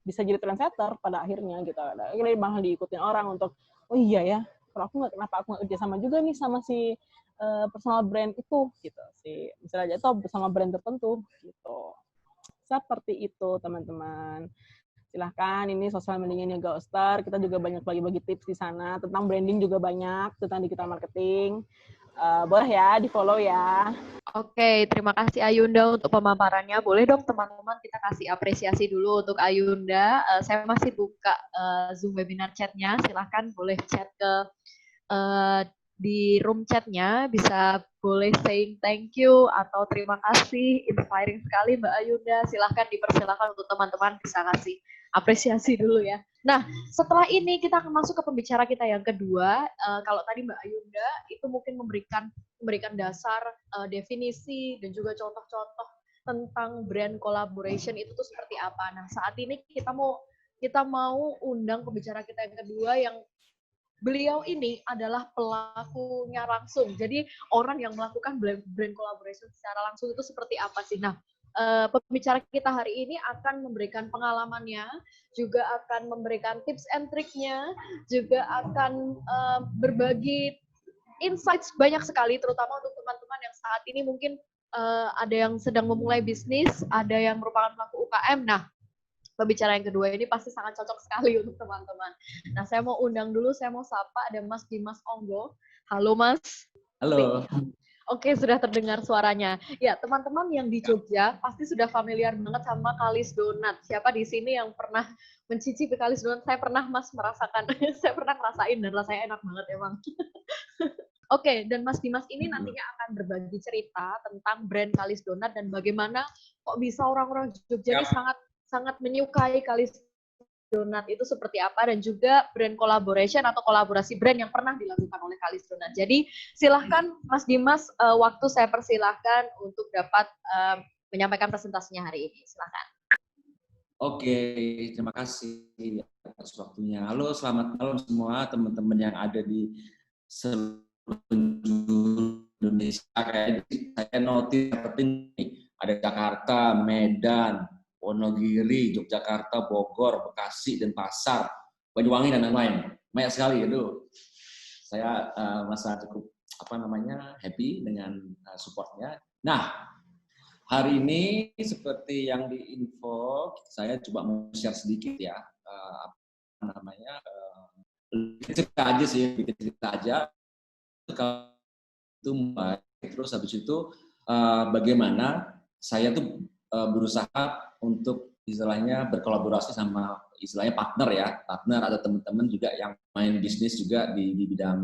bisa jadi trendsetter pada akhirnya gitu. Akhirnya malah diikutin orang untuk, oh iya ya, kalau kenapa aku nggak kerja sama juga nih sama si personal brand itu gitu sih, misalnya aja atau bersama brand tertentu gitu. Seperti itu teman-teman. Silahkan, ini sosial medianya Ghoster, kita juga banyak bagi-bagi tips di sana tentang branding, juga banyak tentang digital marketing. Boleh ya di follow ya. Oke, terima kasih Ayunda untuk pemaparannya. Boleh dong teman-teman kita kasih apresiasi dulu untuk Ayunda. Saya masih buka Zoom webinar chatnya, silahkan boleh chat ke di room chatnya, bisa boleh saying thank you atau terima kasih, inspiring sekali Mbak Ayunda. Silahkan dipersilakan untuk teman-teman bisa kasih apresiasi dulu ya. Nah, setelah ini kita akan masuk ke pembicara kita yang kedua. Kalau tadi Mbak Ayunda itu mungkin memberikan dasar definisi dan juga contoh-contoh tentang brand collaboration itu tuh seperti apa. Nah, saat ini kita mau undang pembicara kita yang kedua yang beliau ini adalah pelakunya langsung. Jadi orang yang melakukan brand collaboration secara langsung itu seperti apa sih? Nah, pembicara kita hari ini akan memberikan pengalamannya, juga akan memberikan tips and triknya, juga akan berbagi insights banyak sekali, terutama untuk teman-teman yang saat ini mungkin ada yang sedang memulai bisnis, ada yang merupakan pelaku UKM. Nah, pembicara yang kedua ini pasti sangat cocok sekali untuk teman-teman. Nah, saya mau undang dulu, saya mau sapa ada Mas Dimas Onggo. Halo Mas. Halo. Oke, sudah terdengar suaranya. Ya, teman-teman yang di Jogja pasti sudah familiar banget sama Kalis Donat. Siapa di sini yang pernah mencicipi Kalis Donat? Saya pernah Mas merasakan, saya pernah ngerasain dan rasanya enak banget emang. Oke, dan Mas Dimas ini nantinya akan berbagi cerita tentang brand Kalis Donat dan bagaimana kok bisa orang-orang Jogja ini sangat menyukai Kalis Donat itu seperti apa, dan juga brand collaboration atau kolaborasi brand yang pernah dilakukan oleh Kalis Donat. Jadi silahkan Mas Dimas, waktu saya persilahkan untuk dapat menyampaikan presentasinya hari ini. Silahkan. Oke, terima kasih atas waktunya. Halo, selamat malam semua teman-teman yang ada di seluruh Indonesia. Kayak saya notice nih, ada Jakarta, Medan, Wonogiri, Yogyakarta, Bogor, Bekasi, Denpasar, Banyuwangi dan lain-lain. Banyak sekali, aduh. Saya merasa cukup happy dengan supportnya. Nah, hari ini seperti yang diinfo, saya coba mau share sedikit ya, cerita aja sih, bikin cerita aja. Itu terus habis itu bagaimana saya tuh berusaha untuk istilahnya berkolaborasi sama istilahnya partner atau teman-teman juga yang main bisnis juga di bidang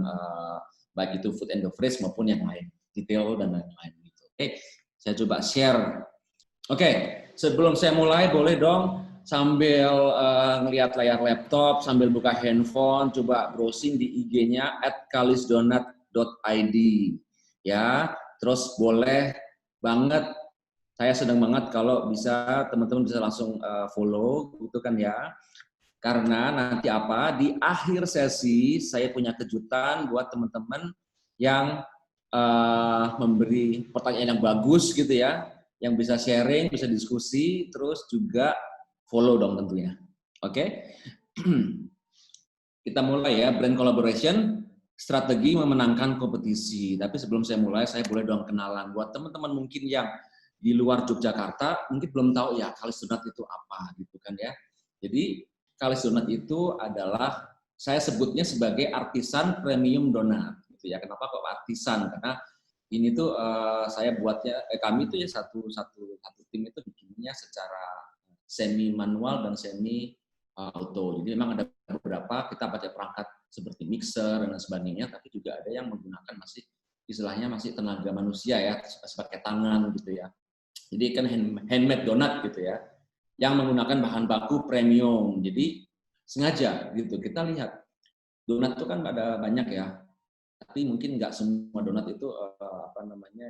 baik itu food and beverage maupun yang lain, retail dan lain-lain gitu. Oke, saya coba share. Oke, sebelum saya mulai boleh dong sambil ngelihat layar laptop, sambil buka handphone, coba browsing di IG-nya @kalisdonat.id ya. Terus boleh banget, saya senang banget kalau bisa teman-teman bisa langsung follow gitu kan ya. Karena nanti di akhir sesi saya punya kejutan buat teman-teman yang memberi pertanyaan yang bagus gitu ya, yang bisa sharing, bisa diskusi, terus juga follow dong tentunya. Oke? Kita mulai ya, brand collaboration, strategi memenangkan kompetisi. Tapi sebelum saya mulai, saya boleh dong kenalan buat teman-teman mungkin yang di luar Yogyakarta, mungkin belum tahu ya Kalis Donat itu apa gitu kan ya. Jadi Kalis Donat itu adalah, saya sebutnya sebagai artisan premium donat gitu ya. Kenapa kok artisan? Karena ini tuh saya buatnya, kami tuh ya satu tim itu bikinnya secara semi manual dan semi auto. Jadi memang ada beberapa kita pakai perangkat seperti mixer dan sebagainya, tapi juga ada yang menggunakan masih istilahnya masih tenaga manusia ya, pakai tangan gitu ya. Jadi kan handmade donat gitu ya, yang menggunakan bahan baku premium. Jadi sengaja gitu kita lihat donat itu kan ada banyak ya, tapi mungkin nggak semua donat itu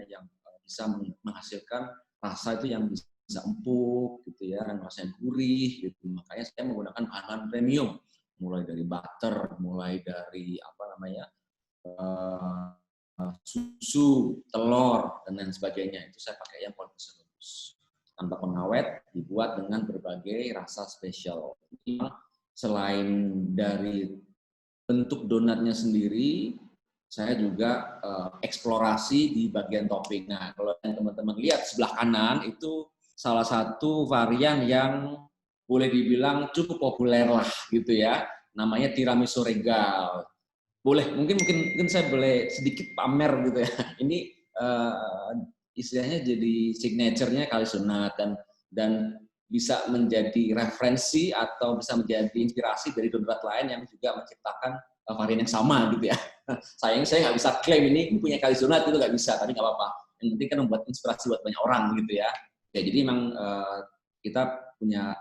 yang bisa menghasilkan rasa itu yang bisa empuk gitu ya, dan rasanya gurih gitu. Makanya saya menggunakan bahan-bahan premium, mulai dari butter, mulai dari susu, telur, dan lain sebagainya. Itu saya pakai yang kualitasnya bagus. Tanpa pengawet, dibuat dengan berbagai rasa spesial. Selain dari bentuk donatnya sendiri, saya juga eksplorasi di bagian topping. Nah, kalau teman-teman lihat sebelah kanan, itu salah satu varian yang boleh dibilang cukup populer lah gitu ya. Namanya tiramisu regal. Mungkin saya boleh sedikit pamer gitu ya. Ini istilahnya jadi signature-nya Kalisunat dan bisa menjadi referensi atau bisa menjadi inspirasi dari donat lain yang juga menciptakan varian yang sama gitu ya. Sayangnya saya nggak bisa klaim ini punya Kalisunat, itu nggak bisa, tapi nggak apa-apa. Yang penting kan membuat inspirasi buat banyak orang gitu ya. Ya jadi memang kita punya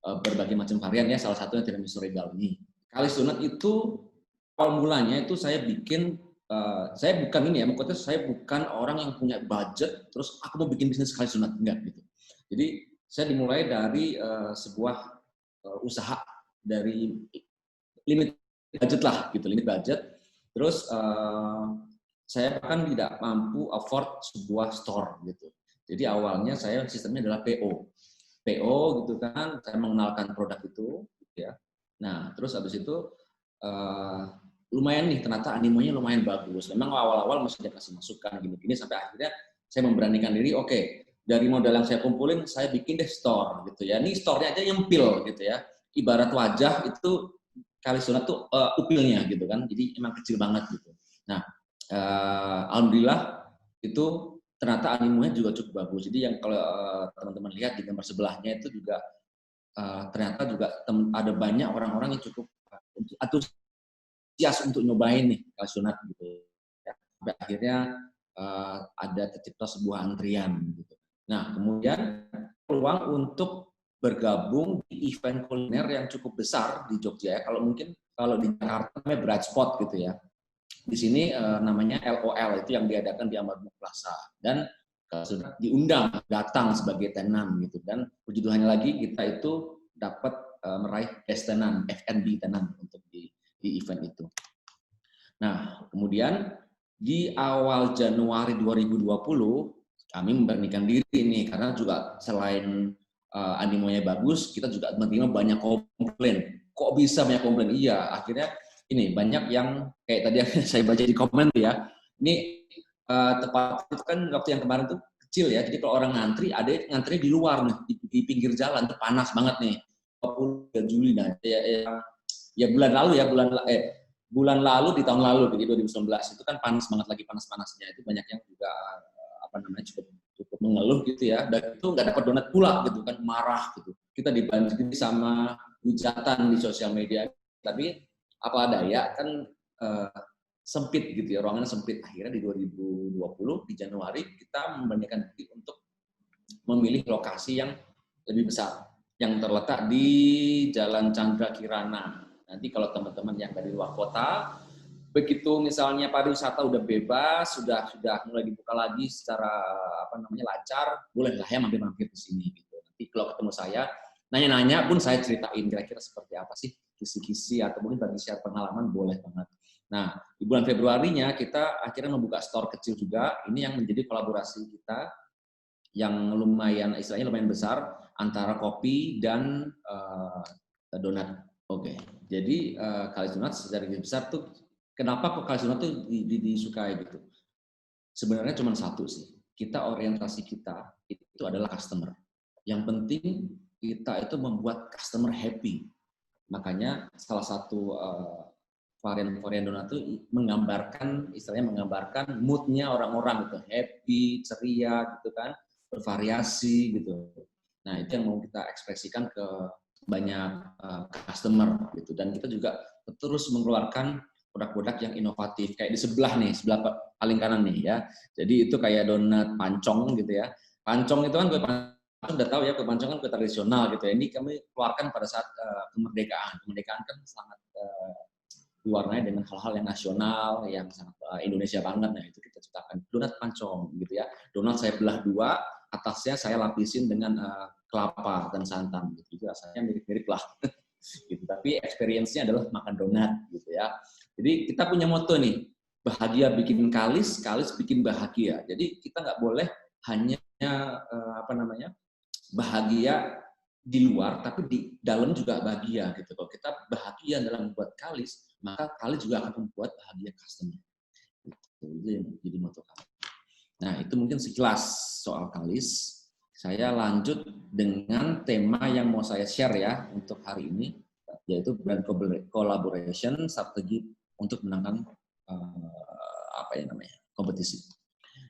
berbagai macam varian ya, salah satunya tiramisu regal ini. Kalisunat itu awal mulanya itu saya bikin, saya bukan ini ya, maksudnya saya bukan orang yang punya budget terus aku mau bikin bisnis Kalisunat, enggak gitu. Jadi saya dimulai dari sebuah usaha dari limit budget lah gitu, limit budget. Terus saya bahkan tidak mampu afford sebuah store gitu. Jadi awalnya saya sistemnya adalah PO gitu kan, saya mengenalkan produk itu gitu ya. Nah, terus habis itu lumayan nih, ternyata animonya lumayan bagus. Memang awal-awal mesti dikasih masukan gini-gini sampai akhirnya saya memberanikan diri, oke, dari modal yang saya kumpulin saya bikin deh store gitu ya. Ini store-nya aja nyempil gitu ya. Ibarat wajah itu Kalisunat tuh upilnya gitu kan. Jadi emang kecil banget gitu. Nah, alhamdulillah itu ternyata animonya juga cukup bagus. Jadi yang kalau teman-teman lihat di gambar sebelahnya itu juga ternyata juga ada banyak orang-orang yang cukup antusias untuk nyobain nih Kalisunat gitu ya. Sampai akhirnya ada tercipta sebuah antrian gitu. Nah, kemudian peluang untuk bergabung di event kuliner yang cukup besar di Jogja ya. Kalau di Jakarta namanya Bright Spot gitu ya. Di sini namanya LOL, itu yang diadakan di Amar Plaza, dan sudah diundang datang sebagai tenan gitu. Dan puji Tuhannya lagi kita itu dapat meraih best tenan, F&B tenan untuk di event itu. Nah, kemudian di awal Januari 2020 kami memberanikan diri nih, karena juga selain animonya bagus, kita juga menerima banyak komplain. Kok bisa banyak komplain? Iya, akhirnya ini banyak yang kayak tadi saya baca di komen ya. Ini tepat itu kan waktu yang kemarin tuh kecil ya. Jadi kalau orang ngantri, ada yang ngantri di luar nih, di pinggir jalan tuh panas banget nih. 20 Juli nah ya bulan lalu ya, bulan lalu di tahun lalu di 2019 itu kan panas banget, lagi panas-panasnya. Itu banyak yang juga cukup mengeluh gitu ya, dan itu nggak dapat donat pula gitu kan, marah gitu. Kita dibanjiri sama hujatan di sosial media, tapi apa daya kan sempit gitu ya, ruangannya sempit. Akhirnya di 2020 di Januari kita membandingkan diri untuk memilih lokasi yang lebih besar yang terletak di Jalan Chandra Kirana. Nanti kalau teman-teman yang dari luar kota, begitu misalnya pariwisata udah bebas, sudah mulai dibuka lagi secara lancar, bolehlah ya mampir-mampir ke sini gitu. Nanti kalau ketemu saya, nanya-nanya pun saya ceritain kira-kira seperti apa sih kisi-kisi atau mungkin bagi share pengalaman, boleh banget. Nah, di bulan Februarinya kita akhirnya membuka store kecil juga. Ini yang menjadi kolaborasi kita yang lumayan besar antara kopi dan donat. Oke. Jadi Kalisunat secara besar tuh, kenapa kok Kalisunat tuh disukai gitu? Sebenarnya cuma satu sih. Kita orientasi kita itu adalah customer. Yang penting kita itu membuat customer happy. Makanya salah satu varian donat itu menggambarkan mood-nya orang-orang gitu, happy, ceria gitu kan, bervariasi gitu. Nah, itu yang mau kita ekspresikan ke banyak customer gitu. Dan kita juga terus mengeluarkan produk-produk yang inovatif. Kayak di sebelah nih, sebelah paling kanan nih ya. Jadi itu kayak donat pancong gitu ya. Pancong itu kan kue pancong udah tahu ya, kue pancong kan kue tradisional gitu ya. Ini kami keluarkan pada saat kemerdekaan. Kemerdekaan kan sangat diwarnai dengan hal-hal yang nasional, yang sangat Indonesia banget. Nah itu kita ciptakan donat pancong gitu ya. Donat saya belah dua, atasnya saya lapisin dengan kelapa dan santan. Gitu. Rasanya mirip-mirip lah. Gitu. Tapi experience-nya adalah makan donat gitu ya. Jadi kita punya moto nih, bahagia bikin kalis, kalis bikin bahagia. Jadi kita nggak boleh hanya bahagia di luar, tapi di dalam juga bahagia gitu. Kalau kita bahagia dalam membuat kalis, maka kalis juga akan membuat bahagia customer. Gitu. Itu yang jadi moto kami. Nah itu mungkin sekilas soal kalis. Saya lanjut dengan tema yang mau saya share ya untuk hari ini, yaitu brand collaboration, strategi untuk menangkan kompetisi.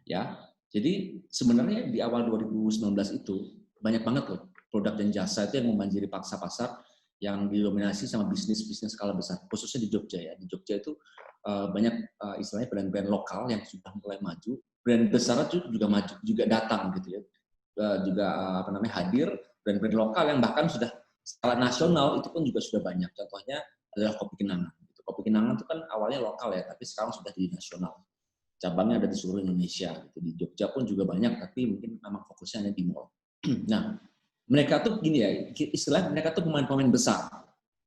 Ya, jadi sebenarnya di awal 2019 itu banyak banget loh produk dan jasa itu yang membanjiri paksa pasar yang didominasi sama bisnis skala besar, khususnya di Jogja ya. Di Jogja itu banyak istilahnya brand-brand lokal yang sudah mulai maju, brand besar juga maju, juga datang gitu ya. Juga hadir brand-brand lokal yang bahkan sudah skala nasional itu pun juga sudah banyak. Contohnya adalah Kopi Kenangan. Kopi Kenangan itu kan awalnya lokal ya, tapi sekarang sudah di nasional. Cabangnya ada di seluruh Indonesia. Di Jogja pun juga banyak, tapi mungkin memang fokusnya hanya di mall. Nah, mereka tuh gini ya, istilah mereka tuh pemain-pemain besar,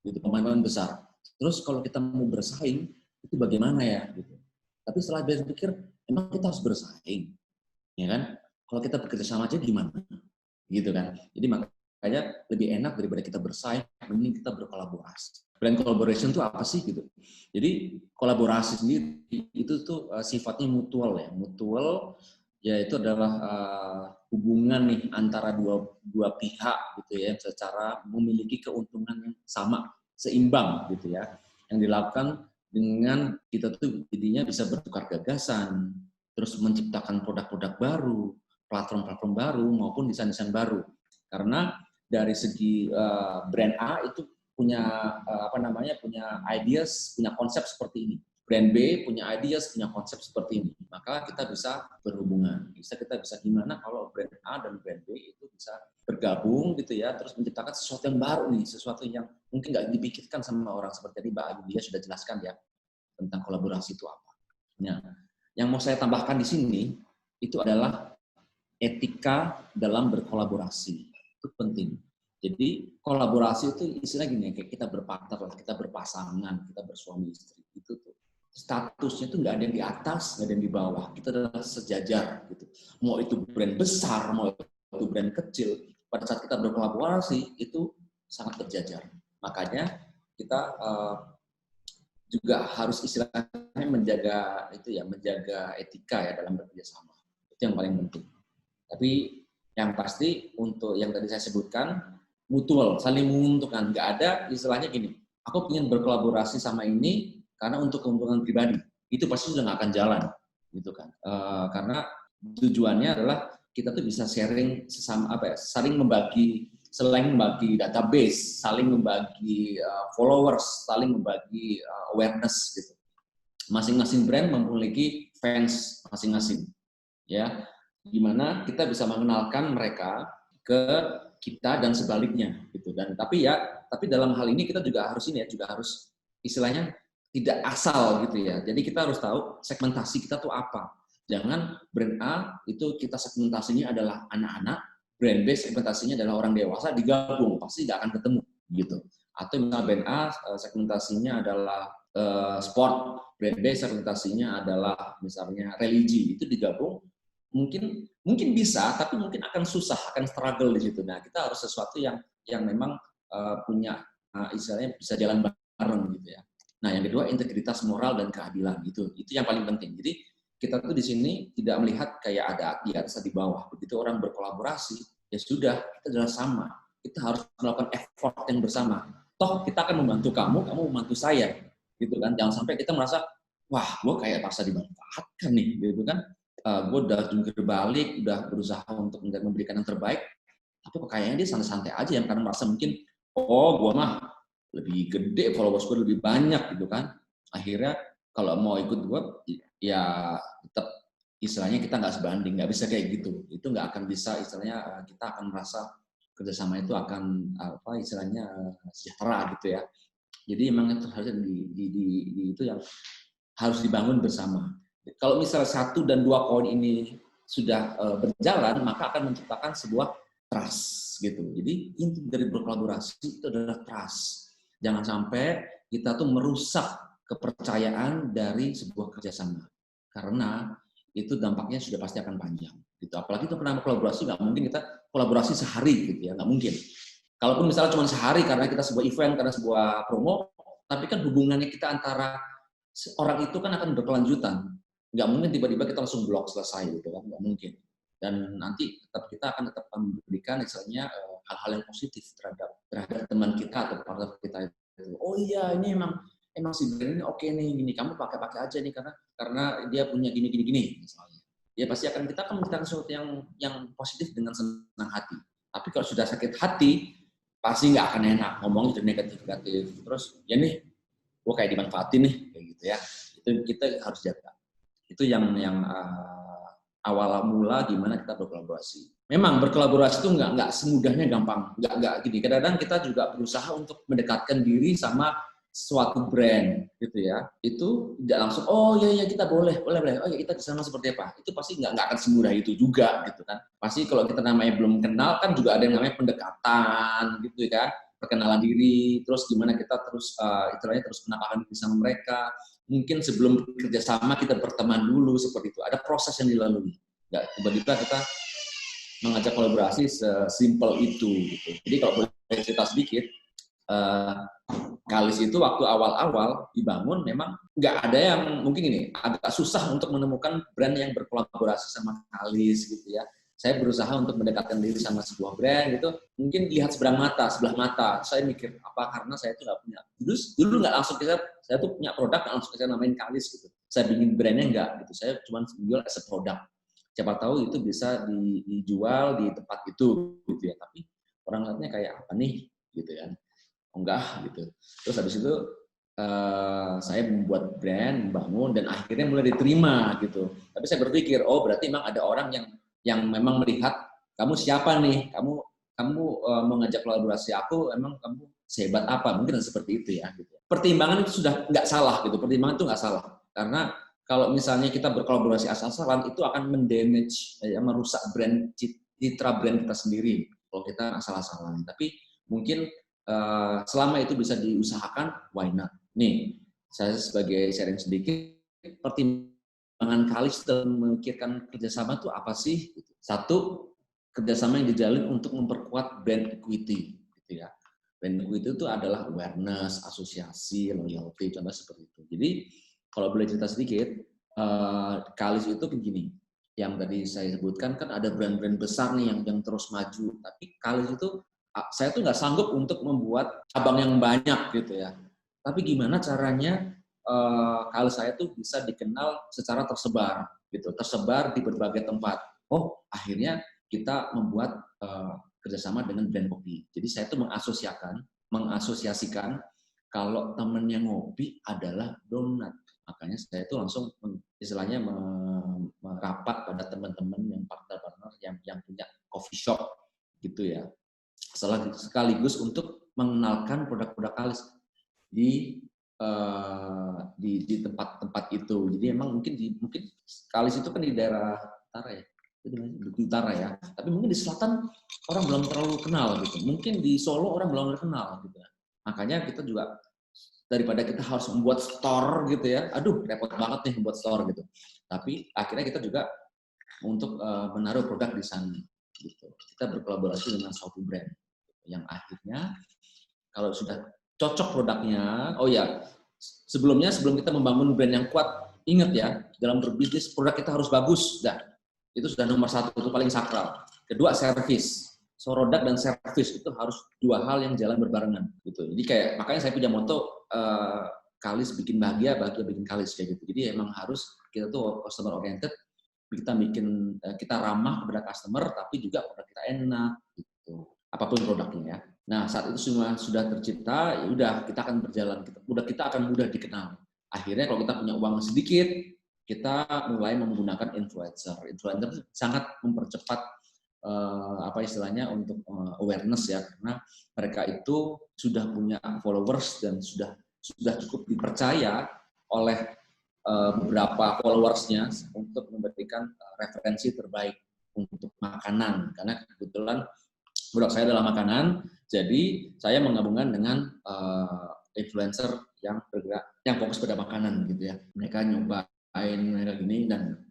gitu, pemain-pemain besar. Terus kalau kita mau bersaing itu bagaimana ya? Gitu. Tapi setelah berpikir, emang kita harus bersaing, ya kan? Kalau kita bekerja sama aja gimana? Gitu kan. Jadi makanya lebih enak daripada kita bersaing, mending kita berkolaborasi. Brand collaboration itu apa sih gitu? Jadi kolaborasi sendiri itu tuh sifatnya mutual ya. Mutual yaitu adalah hubungan nih antara dua pihak gitu ya, secara memiliki keuntungan yang sama, seimbang gitu ya. Yang dilakukan dengan kita tuh jadinya bisa bertukar gagasan, terus menciptakan produk-produk baru, platform-platform baru maupun desain-desain baru. Karena dari segi brand A itu punya punya ideas, punya konsep seperti ini. Brand B punya ideas, punya konsep seperti ini. Maka kita bisa berhubungan. Kita bisa gimana kalau brand A dan brand B itu bisa bergabung gitu ya, terus menciptakan sesuatu yang baru nih, sesuatu yang mungkin nggak dipikirkan sama orang. Seperti tadi Mbak Ayu sudah jelaskan ya tentang kolaborasi itu apa. Nah, yang mau saya tambahkan di sini itu adalah etika dalam berkolaborasi. Itu penting. Jadi kolaborasi itu istilah gini, kayak kita berpartner, kita berpasangan, kita bersuami istri. Itu tuh statusnya itu nggak ada yang di atas, nggak ada yang di bawah. Kita adalah sejajar gitu. Mau itu brand besar, mau itu brand kecil, pada saat kita berkolaborasi itu sangat berjajar. Makanya kita juga harus istilahnya menjaga etika ya dalam bekerja sama. Itu yang paling penting. Tapi yang pasti untuk yang tadi saya sebutkan, mutual, saling menguntungkan. Nggak ada istilahnya gini, aku ingin berkolaborasi sama ini karena untuk keuntungan pribadi. Itu pasti sudah nggak akan jalan, gitu kan? Karena tujuannya adalah kita tuh bisa sharing sesama saling membagi, selain membagi database, saling membagi followers, saling membagi awareness gitu. Masing-masing brand memiliki fans masing-masing, ya. Gimana kita bisa mengenalkan mereka ke kita dan sebaliknya gitu. Dan tapi dalam hal ini kita juga harus istilahnya tidak asal gitu ya. Jadi kita harus tahu segmentasi kita tuh apa. Jangan brand A itu kita segmentasinya adalah anak-anak, brand B segmentasinya adalah orang dewasa, digabung pasti nggak akan ketemu gitu. Atau misalnya brand A segmentasinya adalah sport, brand B segmentasinya adalah misalnya religi, itu digabung mungkin bisa, tapi mungkin akan susah, akan struggle di situ. Nah, kita harus sesuatu yang memang punya istilahnya bisa jalan bareng gitu ya. Nah, yang kedua integritas moral dan keadilan itu yang paling penting. Jadi kita tuh di sini tidak melihat kayak ada di atas di bawah. Begitu orang berkolaborasi, ya sudah kita adalah sama. Kita harus melakukan effort yang bersama. Toh kita akan membantu kamu membantu saya, gitu kan? Jangan sampai kita merasa, wah, gue kayak paksa dimanfaatkan nih, gitu kan? Gue udah jungkir balik, udah berusaha untuk memberikan yang terbaik, tapi kok kayaknya dia santai-santai aja ya, karena merasa mungkin, gue mah lebih gede, followers gue lebih banyak gitu kan, Akhirnya kalau mau ikut vote, ya tetap istilahnya kita nggak sebanding, nggak bisa kayak gitu. Itu nggak akan bisa istilahnya kita akan merasa kerjasama itu akan istilahnya sejahtera gitu ya. Jadi memang itu harus itu yang harus dibangun bersama. Kalau misalnya 1 dan 2 poin ini sudah berjalan, maka akan menciptakan sebuah trust gitu. Jadi inti dari berkolaborasi itu adalah trust. Jangan sampai kita tuh merusak kepercayaan dari sebuah kerjasama, karena itu dampaknya sudah pasti akan panjang. Gitu. Apalagi itu pernah kolaborasi, nggak mungkin kita kolaborasi sehari gitu ya, nggak mungkin. Kalaupun misalnya cuma sehari karena kita sebuah event, karena sebuah promo, tapi kan hubungannya kita antara orang itu kan akan berkelanjutan. Nggak mungkin tiba-tiba kita langsung blok selesai gitu kan, nggak mungkin. Dan nanti kita akan tetap memberikan misalnya hal-hal yang positif terhadap teman kita atau partner kita itu. Oh iya, ini emang si brand ini oke nih, gini kamu pakai aja nih karena dia punya gini misalnya. Ya pasti kita akan memberikan sesuatu yang positif dengan senang hati. Tapi kalau sudah sakit hati, pasti nggak akan enak, ngomongnya jadi negatif. Terus ya nih, gue kayak dimanfaatin nih, kayak gitu ya. Itu kita harus jaga. Itu yang awal mula gimana kita berkolaborasi. Memang berkolaborasi itu nggak semudahnya gampang, nggak gini. Kadang-kadang kita juga berusaha untuk mendekatkan diri sama suatu brand gitu ya. Itu tidak langsung oh ya kita boleh. Oh ya kita kesana seperti apa. Itu pasti nggak akan semudah itu juga gitu kan. Pasti kalau kita namanya belum kenal kan juga ada yang namanya pendekatan gitu ya kan. Perkenalan diri, terus gimana kita terus istilahnya terus kenalan diri sama mereka. Mungkin sebelum kerjasama kita berteman dulu seperti itu. Ada proses yang dilalui. Nggak tiba-tiba kita mengajak kolaborasi sesimpel itu. Gitu. Jadi kalau boleh cerita sedikit, Kalis itu waktu awal-awal dibangun memang nggak ada yang mungkin ini agak susah untuk menemukan brand yang berkolaborasi sama Kalis gitu ya. Saya berusaha untuk mendekatkan diri sama sebuah brand gitu, mungkin lihat sebelah mata. Saya mikir apa karena saya itu nggak punya. Dulu nggak langsung saya tuh punya produk nggak langsung saya namain Kalis gitu. Saya bikin brandnya nggak gitu. Saya cuma jual as a produk. Siapa tahu itu bisa dijual di tempat itu gitu ya. Tapi orang lihatnya kayak apa nih gitu kan. Enggak gitu. Terus habis itu saya membuat brand, membangun dan akhirnya mulai diterima gitu. Tapi saya berpikir, oh berarti memang ada orang yang memang melihat kamu siapa nih, kamu mau ngajak kolaborasi aku, emang kamu sehebat apa, mungkin seperti itu ya. Gitu. Pertimbangan itu sudah nggak salah gitu, pertimbangan itu nggak salah karena kalau misalnya kita berkolaborasi asal-asalan itu akan mendamage, merusak brand citra brand kita sendiri kalau kita asal-asalan. Tapi mungkin selama itu bisa diusahakan, why not? Nih, saya sebagai sharing sedikit, pertimbangan Kalis dalam memikirkan kerjasama itu apa sih? Satu, kerjasama yang dijalin untuk memperkuat brand equity, gitu ya. Brand equity itu adalah awareness, asosiasi, loyalty, contoh seperti itu. Jadi, kalau boleh cerita sedikit, Kalis itu begini, yang tadi saya sebutkan kan ada brand-brand besar nih yang terus maju, tapi Kalis itu saya tuh nggak sanggup untuk membuat cabang yang banyak gitu ya. Tapi gimana caranya kalau saya tuh bisa dikenal secara tersebar gitu, tersebar di berbagai tempat. Oh, akhirnya kita membuat kerjasama dengan brand kopi. Jadi saya tuh mengasosiasikan kalau temennya ngopi adalah donat. Makanya saya tuh langsung istilahnya merapat pada teman-teman yang partner-partner yang punya coffee shop gitu ya. Sekaligus untuk mengenalkan produk-produk Kalis di tempat-tempat itu. Jadi emang mungkin Kalis itu kan di daerah utara ya, di utara ya. Tapi mungkin di selatan orang belum terlalu kenal gitu. Mungkin di Solo orang belum kenal gitu. Makanya kita juga daripada kita harus membuat store gitu ya. Aduh, repot banget nih membuat store gitu. Tapi akhirnya kita juga untuk menaruh produk di sana gitu. Kita berkolaborasi dengan suatu brand yang akhirnya kalau sudah cocok produknya, oh ya, sebelum kita membangun brand yang kuat, ingat ya, dalam berbisnis produk kita harus bagus, itu sudah nomor 1, itu paling sakral. Kedua, service. So, produk dan service itu harus dua hal yang jalan berbarengan gitu. Jadi kayak makanya saya punya moto Kalis bikin bahagia bikin Kalis kayak gitu. Jadi emang harus kita tuh customer oriented, kita ramah kepada customer, tapi juga produk kita enak gitu. Apapun produknya ya. Nah, saat itu semua sudah tercipta, ya udah kita akan berjalan, kita akan mudah dikenal. Akhirnya kalau kita punya uang sedikit, kita mulai menggunakan influencer. Influencer sangat mempercepat apa istilahnya untuk awareness ya, karena mereka itu sudah punya followers dan sudah cukup dipercaya oleh beberapa followersnya untuk memberikan referensi terbaik untuk makanan. Karena kebetulan produk saya adalah makanan, jadi saya menggabungkan dengan influencer yang bergerak, yang fokus pada makanan gitu ya. Mereka nyobain mereka gini dan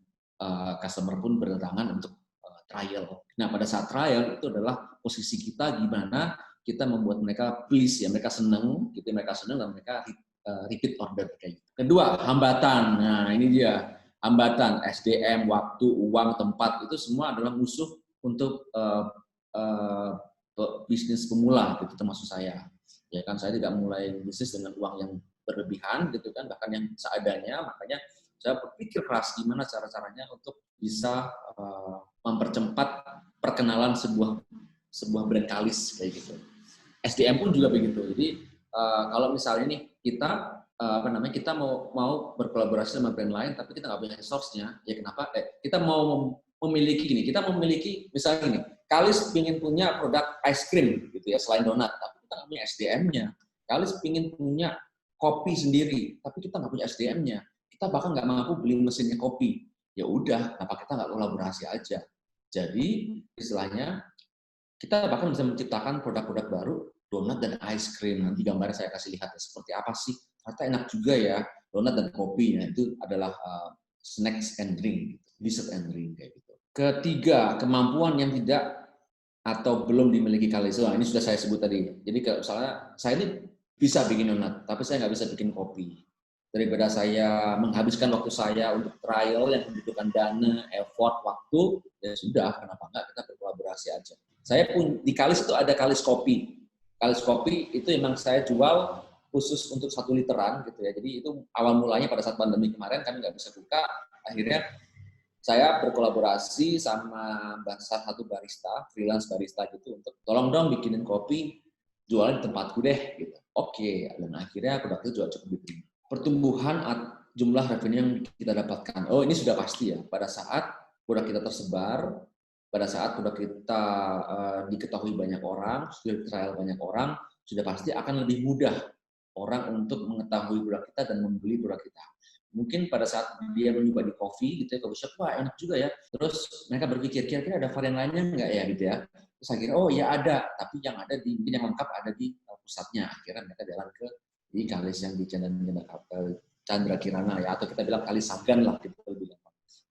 customer pun berdatangan untuk trial. Nah pada saat trial itu adalah posisi kita gimana kita membuat mereka please ya, mereka senang, gitu mereka senang dan mereka repeat order kayak gitu. Kedua, hambatan. Nah, ini dia. Hambatan SDM, waktu, uang, tempat itu semua adalah musuh untuk bisnis pemula gitu termasuk saya. Ya kan saya tidak mulai bisnis dengan uang yang berlebihan gitu kan, bahkan yang seadanya, makanya saya berpikir keras gimana cara-caranya untuk bisa mempercepat perkenalan sebuah brand kalis kayak gitu. SDM pun juga begitu. Jadi kalau misalnya nih kita kita mau berkolaborasi sama brand lain tapi kita nggak punya resource-nya, ya kenapa? Kita mau memiliki gini, kita memiliki misalnya gini, Kalis ingin punya produk ice cream gitu ya selain donat, tapi kita nggak punya SDM-nya. Kalis ingin punya kopi sendiri, tapi kita nggak punya SDM-nya. Kita bahkan nggak mampu beli mesinnya kopi. Ya udah, kenapa kita nggak kolaborasi aja? Jadi istilahnya kita bahkan bisa menciptakan produk-produk baru, donat dan ice cream. Nanti gambarnya saya kasih lihat ya, seperti apa sih. Ternyata enak juga ya, donat dan kopi. Nah, itu adalah snacks and drink, dessert and drink kayak gitu. Ketiga, kemampuan yang tidak atau belum dimiliki Kalis. Nah, ini sudah saya sebut tadi. Jadi kalau misalnya saya ini bisa bikin donat, tapi saya nggak bisa bikin kopi. Daripada saya menghabiskan waktu saya untuk trial yang membutuhkan dana, effort, waktu, ya sudah, kenapa nggak kita berkolaborasi aja. Saya pun di Kalis itu ada Kalis Kopi. Kalis Kopi itu memang saya jual khusus untuk 1 literan gitu ya. Jadi itu awal mulanya pada saat pandemi kemarin kami nggak bisa buka. Akhirnya saya berkolaborasi sama salah satu barista, freelance barista gitu untuk tolong dong bikinin kopi, jualan di tempatku deh gitu. Oke, dan akhirnya produk itu juga cukup diterima. Pertumbuhan jumlah revenue yang kita dapatkan. Oh, ini sudah pasti ya. Pada saat produk kita tersebar, pada saat produk kita diketahui banyak orang, sudah trial banyak orang, sudah pasti akan lebih mudah orang untuk mengetahui produk kita dan membeli produk kita. Mungkin pada saat dia mencoba di coffee gitu ya, coffee shop, wah enak juga ya. Terus mereka berpikir, kira-kira ada varian lainnya nggak ya gitu ya. Terus akhirnya, oh ya ada, tapi yang ada di, mungkin yang lengkap ada di pusatnya. Akhirnya mereka jalan ke di Kalis yang di Chandra Kirana ya, atau kita bilang Kalis Sagan lah gitu.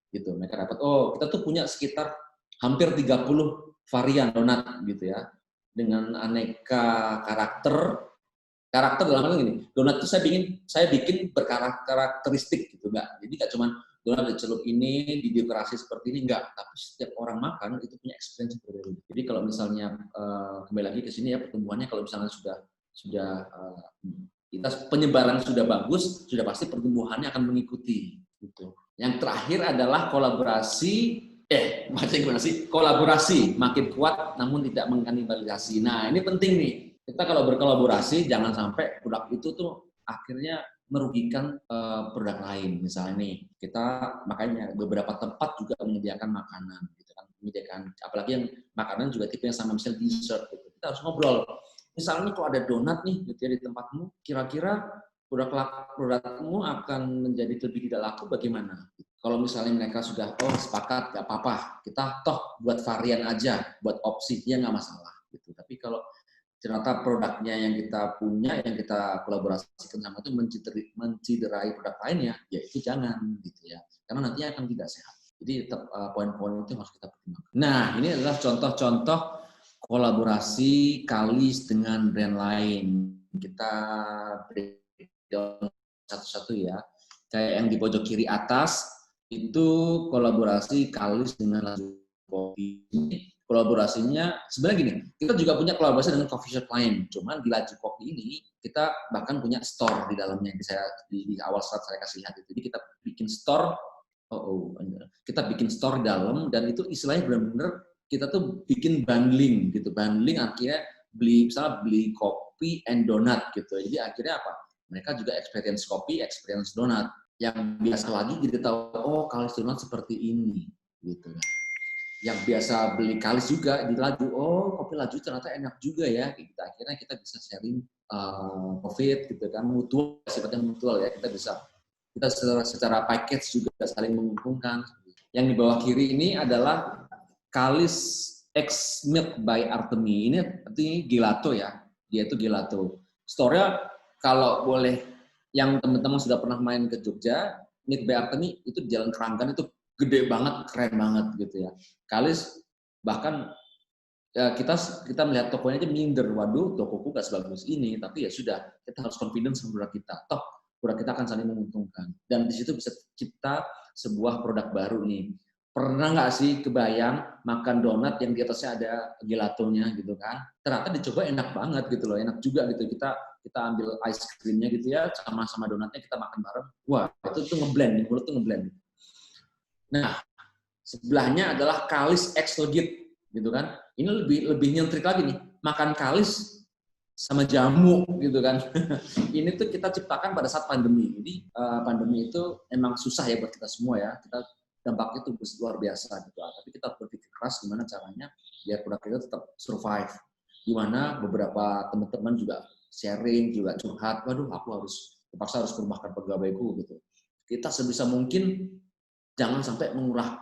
Gitu. Mereka dapat, oh kita tuh punya sekitar hampir 30 varian donat gitu ya. Dengan aneka karakter dalam hal ini, donat itu saya bikin berkarakteristik gitu, enggak. Jadi nggak cuma donat dicelup ini, didekorasi seperti ini, enggak. Tapi setiap orang makan itu punya experience berbeda. Jadi kalau misalnya kembali lagi ke sini ya, pertumbuhannya kalau misalnya sudah kita penyebaran sudah bagus, sudah pasti pertumbuhannya akan mengikuti. Gitu. Yang terakhir adalah kolaborasi makin kuat namun tidak mengkanibalisasi. Nah ini penting nih. Kita kalau berkolaborasi jangan sampai produk itu tuh akhirnya merugikan produk lain. Misalnya nih, kita makanya beberapa tempat juga menyediakan makanan, gitu kan, menyediakan apalagi yang makanan juga tipe yang sama misalnya dessert. Gitu. Kita harus ngobrol. Misalnya kalau ada donat nih, gitu ya di tempatmu, kira-kira produkmu akan menjadi lebih tidak laku bagaimana? Kalau misalnya mereka sudah sepakat, nggak apa-apa, kita toh buat varian aja, buat opsi, ya nggak masalah. Gitu. Tapi kalau ternyata produknya yang kita punya, yang kita kolaborasikan sama itu menciderai produk lainnya, ya itu jangan gitu ya, karena nantinya akan tidak sehat. Jadi poin-poin itu harus kita pertimbangkan. Nah, ini adalah contoh-contoh kolaborasi Kalis dengan brand lain. Kita breakdown satu-satu ya. Kayak yang di pojok kiri atas itu kolaborasi Kalis dengan Laju Kopi. Kolaborasinya sebenarnya gini, kita juga punya kolaborasi dengan coffee shop lain. Cuman di Laju Kopi ini kita bahkan punya store di dalamnya. Di awal saat saya kasih lihat itu. Jadi kita bikin store, kita bikin store dalam dan itu istilahnya benar-benar kita tuh bikin bundling gitu. Bundling akhirnya misalnya beli kopi and donat gitu. Jadi akhirnya apa? mereka juga experience kopi, experience donat. Yang biasa lagi jadi tahu, oh Kalis donat seperti ini, gitu. Yang biasa beli Kalis juga di Laju, oh kopi Laju ternyata enak juga ya. Gitu. Akhirnya kita bisa sharing profit, gitu kan, mutual, sifatnya mutual ya. Kita secara package juga saling menguntungkan. Yang di bawah kiri ini adalah Kalis X Milk by Artemi. Ini gelato ya. Dia itu gelato. Store-nya kalau boleh yang teman-teman sudah pernah main ke Jogja, Milk by Artemi itu di Jalan Keranggan itu gede banget, keren banget gitu ya. Kalis bahkan ya kita melihat tokonya aja minder, waduh tokoku gak sebagus ini, tapi ya sudah, kita harus confidence sama produk kita. Toh produk kita akan saling menguntungkan. Dan di situ bisa cipta sebuah produk baru nih. Pernah nggak sih kebayang makan donat yang di atasnya ada gelatonya gitu kan? Ternyata dicoba enak banget gitu loh, enak juga gitu. Kita ambil ice creamnya gitu ya, sama donatnya kita makan bareng. Wah, itu tuh ngeblend, mulut tuh ngeblend. Nah, sebelahnya adalah Kalis X Legit gitu kan. Ini lebih nyentrik lagi nih. Makan Kalis sama jamu gitu kan. Ini tuh kita ciptakan pada saat pandemi. Jadi pandemi itu emang susah ya buat kita semua ya. Dampaknya itu luar biasa gitu. Tapi kita berpikir keras gimana caranya biar produk kita tetap survive. Gimana beberapa teman-teman juga sharing, juga curhat, waduh aku terpaksa harus merumahkan pegawaiku gitu. Kita sebisa mungkin jangan sampai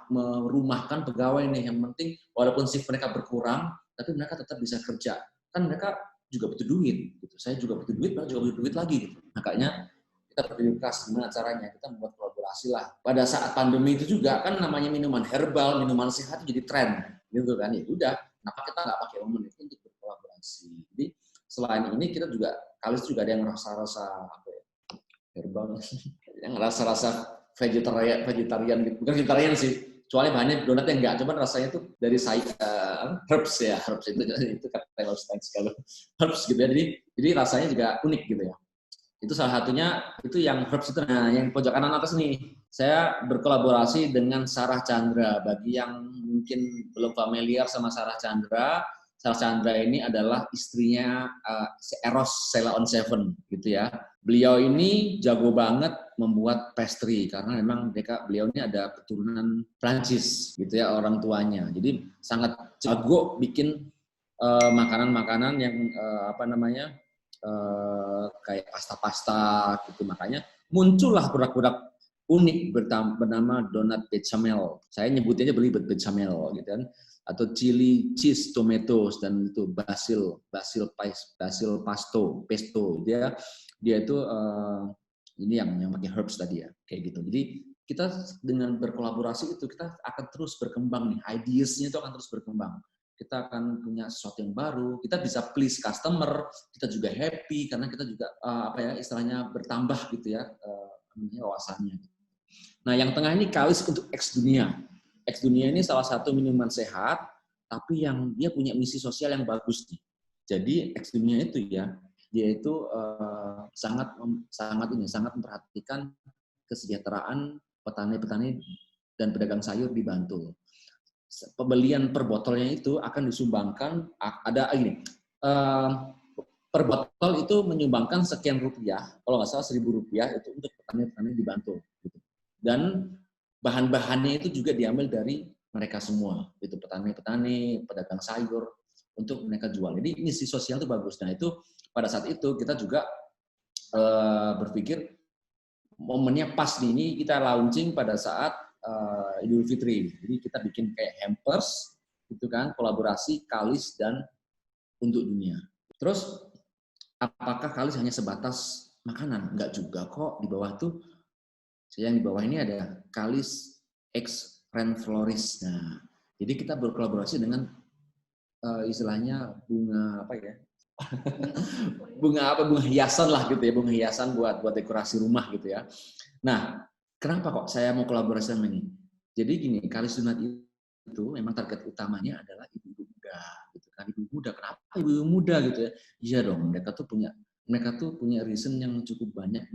merumahkan pegawai nih. Yang penting walaupun shift mereka berkurang, tapi mereka tetap bisa kerja. Kan mereka juga butuh duit. Gitu. Saya juga butuh duit, mereka juga butuh duit lagi. Gitu. Makanya kita berpikir keras gimana caranya, kita membuat kolaborasi lah. Pada saat pandemi itu juga kan namanya minuman herbal, minuman sehat jadi tren, gitu kan. Ya udah, kenapa kita nggak pakai momen itu untuk berkolaborasi? Jadi selain ini kita juga Kalis juga ada yang rasa-rasa apa ya, herbal, yang rasa-rasa vegetarian gitu. Bukan vegetarian sih, soalnya bahannya donatnya enggak, cuman rasanya itu dari herbs itu kata kalau herbs gitu ya. Jadi rasanya juga unik gitu ya. Itu salah satunya, itu yang herbs itu. Nah, yang pojok kanan atas nih, saya berkolaborasi dengan Sarah Chandra. Bagi yang mungkin belum familiar sama Sarah Chandra ini adalah istrinya Eros Sheila on Seven gitu ya. Beliau ini jago banget membuat pastry karena memang beliau ini ada keturunan Prancis gitu ya orang tuanya. Jadi sangat jago bikin makanan-makanan yang kayak pasta-pasta gitu. Makanya muncullah produk-produk unik bernama donat bechamel. Saya nyebutnya belibet bechamel gitu kan. Atau chili cheese tomatoes dan itu basil pesto. Dia itu ini yang pakai herbs tadi ya, kayak gitu. Jadi kita dengan berkolaborasi itu kita akan terus berkembang nih. Ideas-nya itu akan terus berkembang. Kita akan punya sesuatu yang baru, kita bisa please customer, kita juga happy karena kita juga istilahnya bertambah gitu ya wawasannya. Nah, yang tengah ini Kalis untuk X Dunia. X Dunia ini salah satu minuman sehat, tapi yang dia punya misi sosial yang bagus nih. Jadi X Dunia itu ya, dia itu sangat memperhatikan kesejahteraan petani-petani dan pedagang sayur di Bantul. Pembelian per botolnya itu akan disumbangkan, ada ini, per botol itu menyumbangkan sekian rupiah, kalau nggak salah 1.000 rupiah itu untuk petani-petani di Bantul. Gitu. Dan bahan-bahannya itu juga diambil dari mereka semua, itu petani-petani, pedagang sayur, untuk mereka jual. Jadi misi sosial itu bagus. Nah itu pada saat itu kita juga berpikir momennya pas nih, ini kita launching pada saat Idul Fitri. Jadi kita bikin kayak hampers, gitu kan, kolaborasi Kalis dan untuk dunia. Terus apakah Kalis hanya sebatas makanan? Enggak juga kok. Di bawah tuh, yang di bawah ini ada Kalis X Rainforest. Nah, jadi kita berkolaborasi dengan istilahnya bunga apa ya? bunga hiasan lah gitu ya, bunga hiasan buat dekorasi rumah gitu ya. Nah, kenapa kok saya mau kolaborasi sama ini? Jadi gini, Kalis Donat itu memang target utamanya adalah ibu-ibu muda, gitu kan? Ibu muda, kenapa ibu muda gitu ya? Iya dong, mereka tuh punya reason yang cukup banyak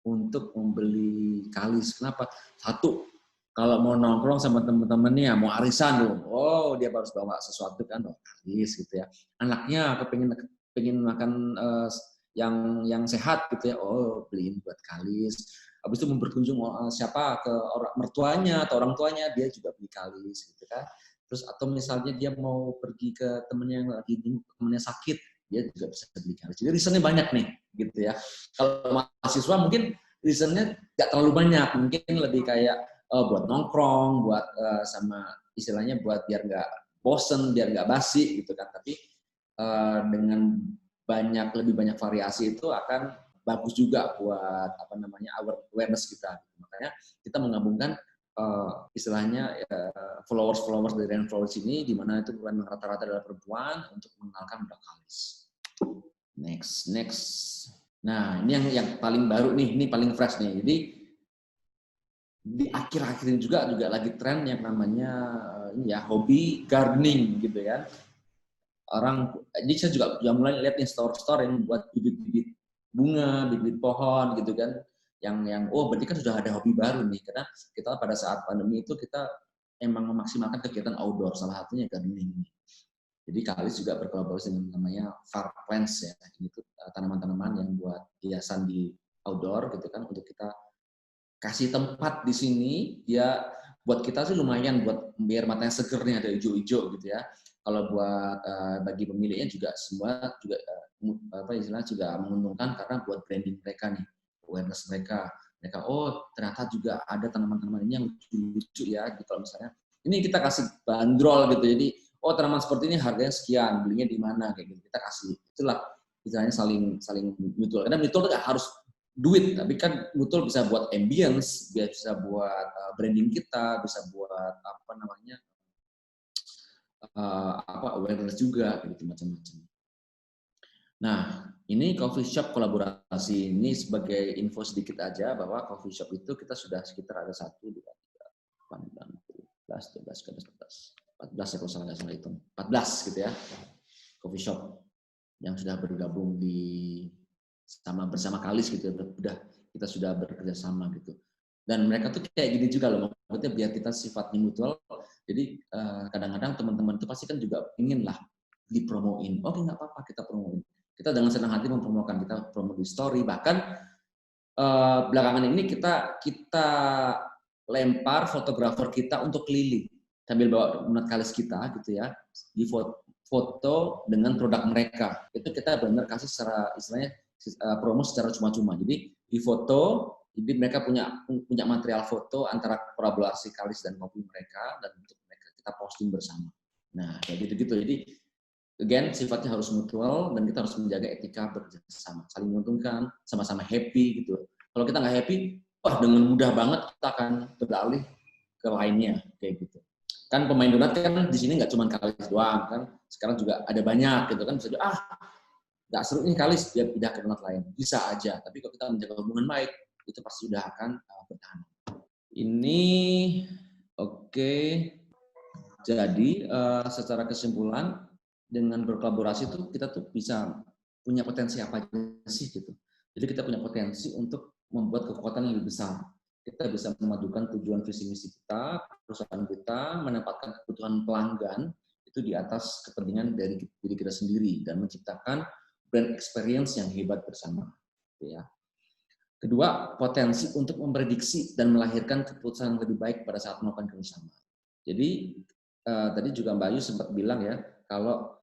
untuk membeli Kalis. Kenapa? Satu, kalau mau nongkrong sama teman-temannya, mau arisan loh, oh dia harus bawa sesuatu kan, Kalis gitu ya. Anaknya pengen makan yang sehat gitu ya. Oh, beliin buat Kalis. Habis itu berkunjung siapa ke orang mertuanya atau orang tuanya, dia juga beli Kalis gitu kan. Terus atau misalnya dia mau pergi ke temennya yang lagi temennya sakit, dia juga bisa beli Kalis. Jadi reasonnya banyak nih gitu ya. Kalau mahasiswa mungkin reasonnya nggak terlalu banyak, mungkin lebih kayak buat nongkrong, buat sama istilahnya buat biar nggak bosen, biar nggak basi gitu kan. Tapi dengan lebih banyak variasi itu akan bagus juga buat awareness kita. Makanya kita menggabungkan istilahnya followers dari Rainflowers ini, di mana itu bukan rata-rata adalah perempuan, untuk mengenalkan produk Kalis. Next. Nah, ini yang paling baru nih, ini paling fresh nih. Jadi di akhir-akhir ini juga lagi tren yang namanya hobi gardening gitu ya. Jadi saya juga mulai lihat nih store yang buat bibit-bibit bunga, bibit pohon gitu kan. Yang berarti kan sudah ada hobi baru nih, karena kita pada saat pandemi itu kita emang memaksimalkan kegiatan outdoor, salah satunya gardening. Jadi Kalis juga berkolaborasi dengan namanya Far Plants ya. Ini tuh tanaman-tanaman yang buat hiasan di outdoor gitu kan, untuk kita kasih tempat di sini, ya buat kita sih lumayan buat biar matanya segernya, ada hijau-hijau gitu ya. Kalau buat bagi pemiliknya juga semua juga istilahnya juga menguntungkan, karena buat branding mereka nih, awareness mereka ternyata juga ada tanaman-tanaman ini yang lucu ya. Gitu. Kalau misalnya ini kita kasih bandrol gitu, jadi tanaman seperti ini harganya sekian, belinya di mana kayak gitu, kita kasih. Itulah istilahnya saling mutual. Karena mutual itu nggak harus duit, tapi kan mutual bisa buat ambience, bisa buat branding kita, bisa buat awareness juga gitu, macam-macam. Nah, ini coffee shop kolaborasi ini sebagai info sedikit aja, bahwa coffee shop itu kita sudah sekitar ada 1, 2, 3, 8, 12, 13, 14 ya kalau salah hitung, 14 gitu ya, coffee shop yang sudah bergabung bersama Kalis gitu ya, kita sudah bekerja sama gitu. Dan mereka tuh kayak gini juga loh, maksudnya biar kita sifatnya mutual. Jadi kadang-kadang teman-teman itu pasti kan juga ingin lah dipromoin. Oke, nggak apa-apa, kita promoin. Kita dengan senang hati mempromokan, kita promo di story. Bahkan belakangan ini kita lempar fotografer kita untuk keliling sambil bawa donat Kalis kita gitu ya, di foto dengan produk mereka. Itu kita benar kasih secara istilahnya promo secara cuma-cuma. Jadi di foto, jadi mereka punya material foto antara kolaborasi Kalis dan kopi mereka, dan untuk mereka kita posting bersama. Nah, kayak gitu-gitu. Jadi again, sifatnya harus mutual, dan kita harus menjaga etika bekerjasama, saling menguntungkan, sama-sama happy gitu. Kalau kita nggak happy, dengan mudah banget kita akan beralih ke lainnya kayak gitu. Kan pemain donat kan di sini nggak cuma Kalis doang kan, sekarang juga ada banyak gitu kan, bisa nggak seru nih Kalis, dia pindah ke donat lain, bisa aja. Tapi kalau kita menjaga hubungan baik, itu pasti sudah akan bertahan. Ini oke. Jadi secara kesimpulan, dengan berkolaborasi itu kita tuh bisa punya potensi apa aja sih gitu. Jadi kita punya potensi untuk membuat kekuatan yang lebih besar. Kita bisa memadukan tujuan visi misi kita, perusahaan kita, menempatkan kebutuhan pelanggan itu di atas kepentingan dari diri kita sendiri, dan menciptakan brand experience yang hebat bersama. Ya. Kedua, potensi untuk memprediksi dan melahirkan keputusan yang lebih baik pada saat melakukan kerjasama. Jadi tadi juga Mbak Ayu sempat bilang ya, kalau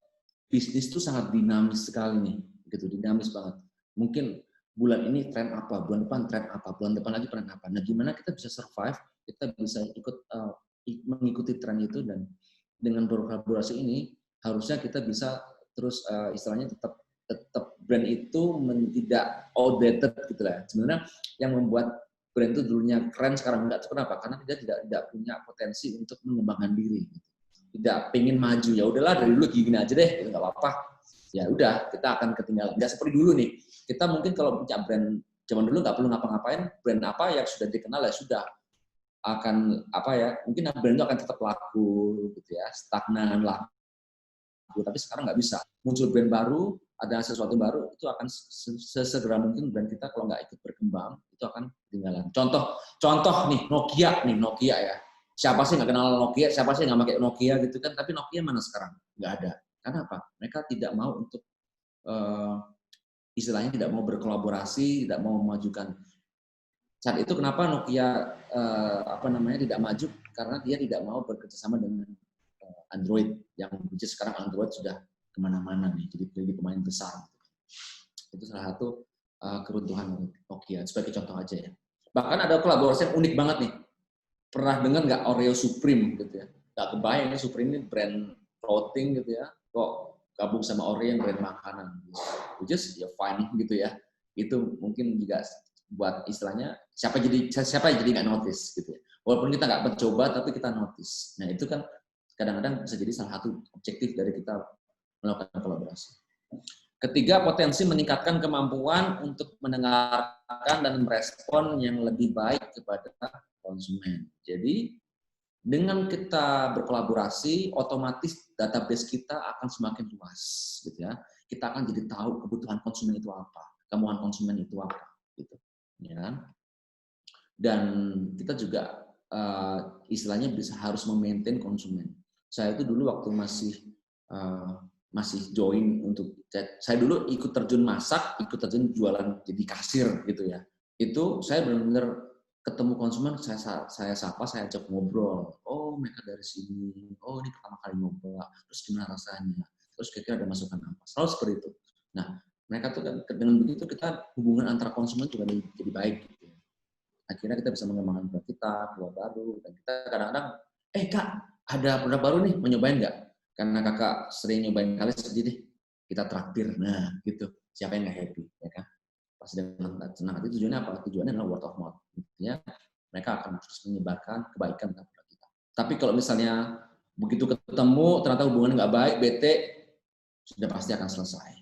bisnis itu sangat dinamis sekali nih, gitu, dinamis banget. Mungkin bulan ini tren apa, bulan depan tren apa, bulan depan lagi tren apa. Nah, gimana kita bisa survive, kita bisa mengikuti tren itu, dan dengan berkolaborasi ini harusnya kita bisa terus istilahnya tetap brand itu tidak outdated gitu lah. Sebenarnya yang membuat brand itu dulunya keren sekarang enggak, itu kenapa? Karena dia tidak punya potensi untuk mengembangkan diri. Tidak pengen maju, ya udahlah dari dulu gini aja deh, gitu, nggak apa-apa. Ya udah, kita akan ketinggalan. Nggak seperti dulu nih. Kita mungkin kalau punya brand zaman dulu nggak perlu ngapa-ngapain, brand apa yang sudah dikenal ya sudah akan mungkin brand itu akan tetap laku gitu ya, stagnan laku. Tapi sekarang nggak bisa. Muncul brand baru, ada sesuatu baru, itu akan sesegera mungkin brand kita kalau nggak ikut berkembang, itu akan ketinggalan. Contoh nih, Nokia ya. Siapa sih nggak kenal Nokia? Siapa sih nggak pakai Nokia gitu kan? Tapi Nokia mana sekarang? Nggak ada. Karena apa? Mereka tidak mau untuk istilahnya tidak mau berkolaborasi, tidak mau memajukan. Saat itu kenapa Nokia tidak maju? Karena dia tidak mau bekerjasama dengan Android, yang sekarang Android sudah kemana-mana nih, jadi pemain besar. Itu salah satu keruntuhan Nokia, sebagai contoh aja ya. Bahkan ada kolaborasi yang unik banget nih. Pernah dengar nggak Oreo Supreme gitu ya? Nggak kebayang ya, Supreme ini brand clothing gitu ya, kok gabung sama Oreo yang brand makanan. Which is ya fine gitu ya. Itu mungkin juga buat istilahnya siapa jadi nggak notice gitu ya. Walaupun kita nggak mencoba tapi kita notice. Nah itu kan kadang-kadang bisa jadi salah satu objektif dari kita melakukan kolaborasi. Ketiga, potensi meningkatkan kemampuan untuk mendengarkan dan merespon yang lebih baik kepada konsumen. Jadi dengan kita berkolaborasi, otomatis database kita akan semakin luas, gitu ya. Kita akan jadi tahu kebutuhan konsumen itu apa, kemauan konsumen itu apa, gitu. Ya. Dan kita juga istilahnya harus memaintain konsumen. Saya itu dulu waktu masih join saya dulu ikut terjun masak, ikut terjun jualan jadi kasir gitu ya. Itu saya benar-benar ketemu konsumen, saya sapa, saya ajak ngobrol. Oh, mereka dari sini. Oh, ini pertama kali nyoba. Terus gimana rasanya? Terus kira-kira ada masukan apa? Selalu seperti itu. Nah, mereka tuh dengan begitu kita hubungan antara konsumen juga jadi baik gitu. Akhirnya kita bisa mengembangkan produk kita, produk baru, dan kita kadang-kadang, Kak, ada produk baru nih, mau nyobain nggak? Karena kakak sering nyobain kali sedih, kita traktir, nah gitu. Siapa yang nggak happy, ya kan? Pasti dengan senang hati. Tujuannya apa? Tujuannya adalah word of mouth. Intinya mereka akan terus menyebarkan kebaikan tentang produk kita. Tapi kalau misalnya begitu ketemu, ternyata hubungannya nggak baik, bete, sudah pasti akan selesai.